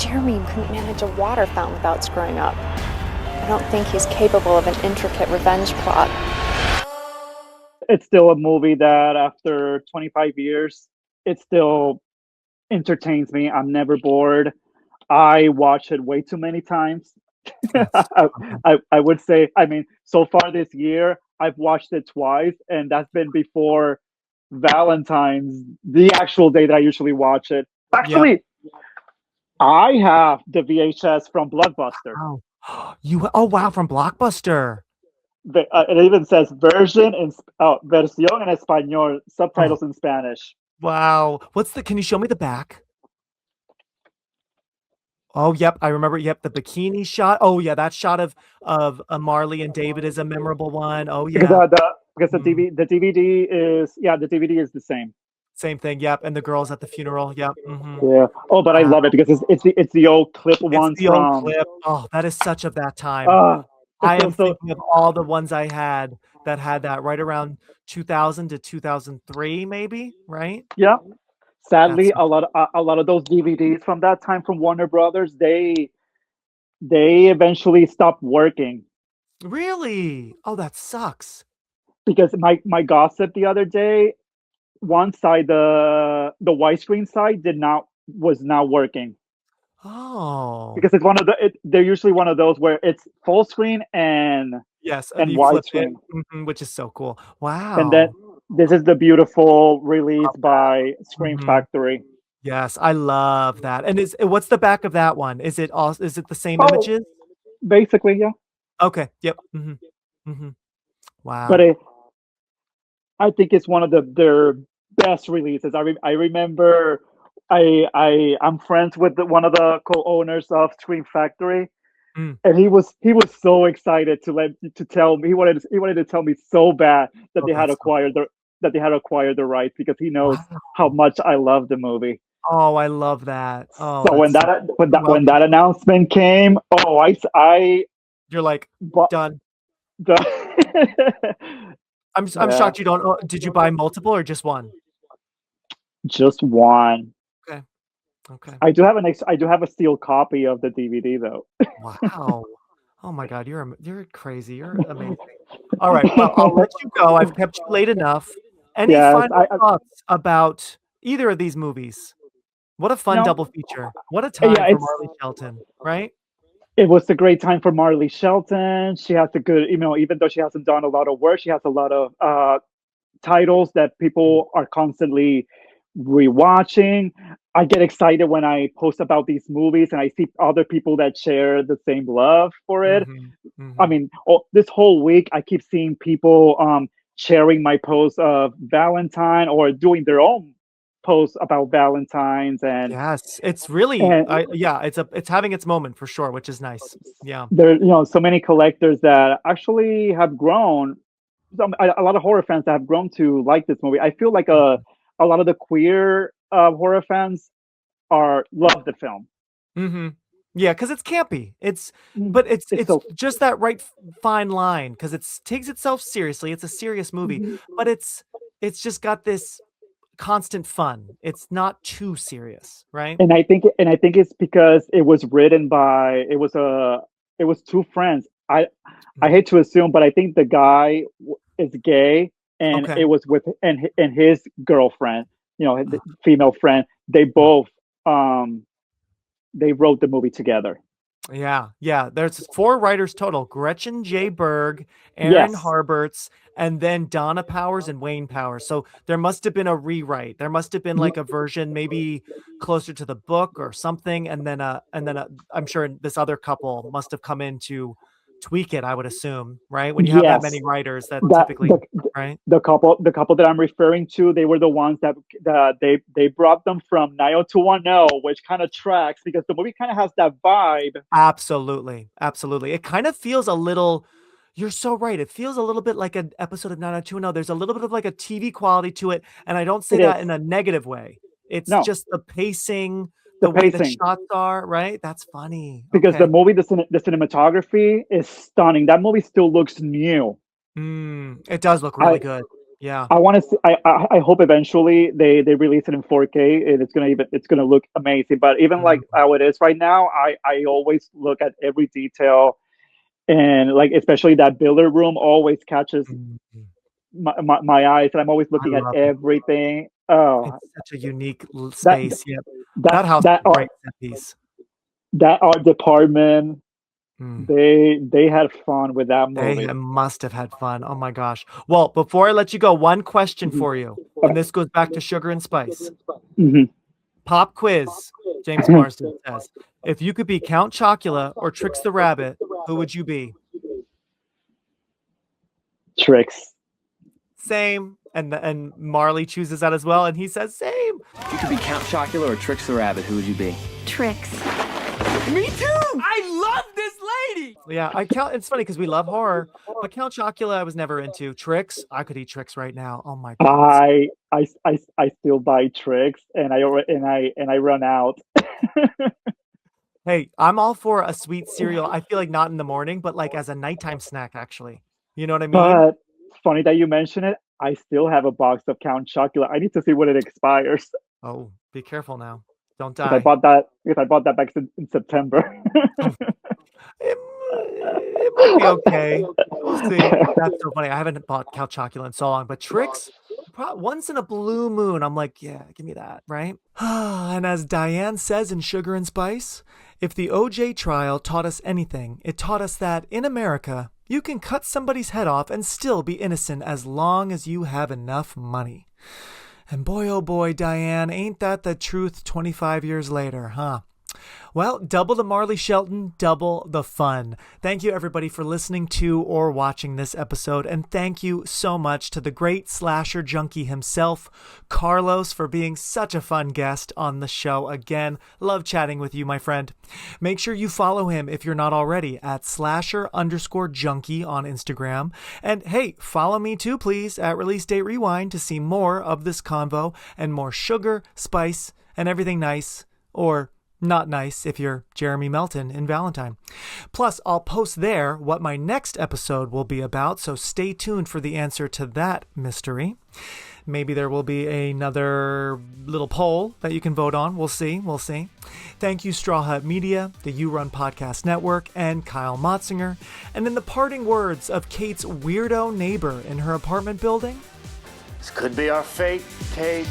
Jeremy couldn't manage a water fountain without screwing up. I don't think he's capable of an intricate revenge plot. It's still a movie that after 25 years, it still entertains me. I'm never bored. I watch it way too many times. That's I would say, I mean, so far this year, I've watched it twice, and that's been before Valentine's, the actual day that I usually watch it. Yep. Actually, I have the VHS from Blockbuster. Wow. Oh wow, from Blockbuster. It even says versión en español, Oh, subtitles in Spanish. wow. Can you show me the back? Oh, yep, I remember. Yep, the bikini shot. Oh, yeah, that shot of Marley and David is a memorable one. Oh, Because yeah. the Mhm. DVD is the DVD is the same. Same thing. Yep, and the girls at the funeral. Yep. Yeah. Oh, but I Wow. love it because it's the old clip It's ones the old from. clip. Oh, that is such of that time. It I am feels so. thinking of all the ones I had that had that right around 2000 to 2003, maybe, right? Yeah. That's Sadly, so a lot of those DVDs from that time from Warner Brothers, they eventually stopped working really? Oh, that sucks. because my gossip the other day, one side, the widescreen side was not working Oh. because it's one of they're usually one of those where it's full screen Yes, and you flip it, widescreen. which is so cool. And then Wow. this is the beautiful release Love that. by Scream Mhm. Factory. Yes, I love that. And what's the back of that one? Is it the same Oh, images? basically, yeah. Okay. Yep. Mhm. But Wow. I think it's one of their best releases. I remember I'm friends with one of the co-owners of Scream Factory, Mm, and he was so excited to tell me he wanted to tell me so bad that oh, that's so they had acquired the rights because he knows how wow. much I love the movie. Oh, I love that. Oh, So when that's so that when you're that when welcome. that announcement came, I You're like, bought done. the I'm yeah, shocked you don't did you buy multiple or just one? just one. Okay. Okay. I do have a steel copy of the DVD though. Wow. Oh my God, you're crazy. You're amazing. All right. Well, I'll let you go. I've kept you late enough. Any Yes, final thoughts about either of these movies? What a fun no, double feature. What a time yeah, for Marley Shelton, right? it was a great time for Marley Shelton. She has a good, even though she hasn't done a lot of work, she has a lot of titles that Mm, people are constantly rewatching. I get excited when I post about these movies and I see other people that share the same love for it. mhm, I mhm. mean, this whole week I keep seeing people sharing my posts of Valentine or doing their own posts about Valentine's Yes, it's really and yeah, it's having its moment for sure, which is nice. Yeah. there so many collectors that actually have grown. A lot of horror fans that have grown to like this movie. I feel like Mhm, a lot of the queer horror fans love the film. Mm-hmm. Yeah, because it's campy. Mm, But it's so just that right fine line because it takes itself seriously. It's a serious movie, Mhm. but it's just got this constant fun. It's not too serious, right? and I think it's because it was written by it was two friends. I hate to assume, but I think the guy is gay, and Okay. it was with and his girlfriend, the female friend. They both they wrote the movie together. Yeah. There's 4 writers total: Gretchen J. Berg, Aaron Yes. Harberts, and then Donna Powers and Wayne Powers. So there must have been a rewrite. There must have been like a version maybe closer to the book or something, and then I'm sure this other couple must have come in to tweak it. I would assume, right? When you have that Yes. many writers, that That typically, right? the couple that I'm referring to, they were the ones that they brought them from 90210, which kind of tracks because the movie kind of has that vibe. Absolutely. It kind of feels a little. You're so right. It feels a little bit like an episode of 90210. There's a little bit of like a TV quality to it, and I don't say It that is. in a negative way. It's No, just the pacing, the the way the pacing. shots are, right? That's funny. Because the Okay. movie, the cinematography is stunning. That movie still looks new. It does look really I good. Yeah. I want to see. I hope eventually they release it in 4K, and it's gonna look amazing. But even like Mhm. how it is right now, I always look at every detail, and like especially that billiard room always catches Mhm. my eyes, and I'm always I looking at love it. everything. Oh, It's such a unique that space. Yep. that That house is that a art great set piece. that art department, Mm. they had fun with that movie. Must have had fun. Oh my gosh. Well, before I let you go, one question Mhm. for you, and Okay. this goes back to Sugar and Spice. Mhm. Pop quiz, James Marsden says. If you could be Count Chocula or Trix the Rabbit, who would you be? Tricks. Same. And Marley chooses that as well, and he says same. If you could be Count Chocula or Trix the Rabbit, who would you be? Tricks. Me too! I love this lady! Yeah, it's funny because we love horror, but Count Chocula I was never into. Trix, I could eat Trix right now. Oh my goodness. I still buy tricks, and I run out. Hey, I'm all for a sweet cereal. I feel like not in the morning, but like as a nighttime snack, actually. You know what I mean? But funny that you mention it. I still have a box of Count Chocula. I need to see when it expires. Oh, be careful now. Don't Because die. I bought that back in September. It might be okay. We'll see. That's so funny. I haven't bought Count Chocula in so long, but Trix, once in a blue moon, I'm like, yeah, give me that, right? And as Diane says in Sugar and Spice, if the OJ trial taught us anything, it taught us that in America, you can cut somebody's head off and still be innocent as long as you have enough money. And boy, oh boy, Diane, ain't that the truth 25 years later, huh? Well, double the Marley Shelton, double the fun. Thank you, everybody, for listening to or watching this episode. And thank you so much to the great slasher junkie himself, Carlos, for being such a fun guest on the show again. Love chatting with you, my friend. Make sure you follow him if you're not already at @slasher_junkie on Instagram. And hey, follow me too, please, at Release Date Rewind to see more of this convo and more sugar, spice, and everything nice. Or not nice if you're Jeremy Melton in Valentine. Plus, I'll post there what my next episode will be about, so stay tuned for the answer to that mystery. Maybe there will be another little poll that you can vote on. We'll see. Thank you, Straw Hut Media, the You Run Podcast Network, and Kyle Motzinger. And in the parting words of Kate's weirdo neighbor in her apartment building, this could be our fate, Kate.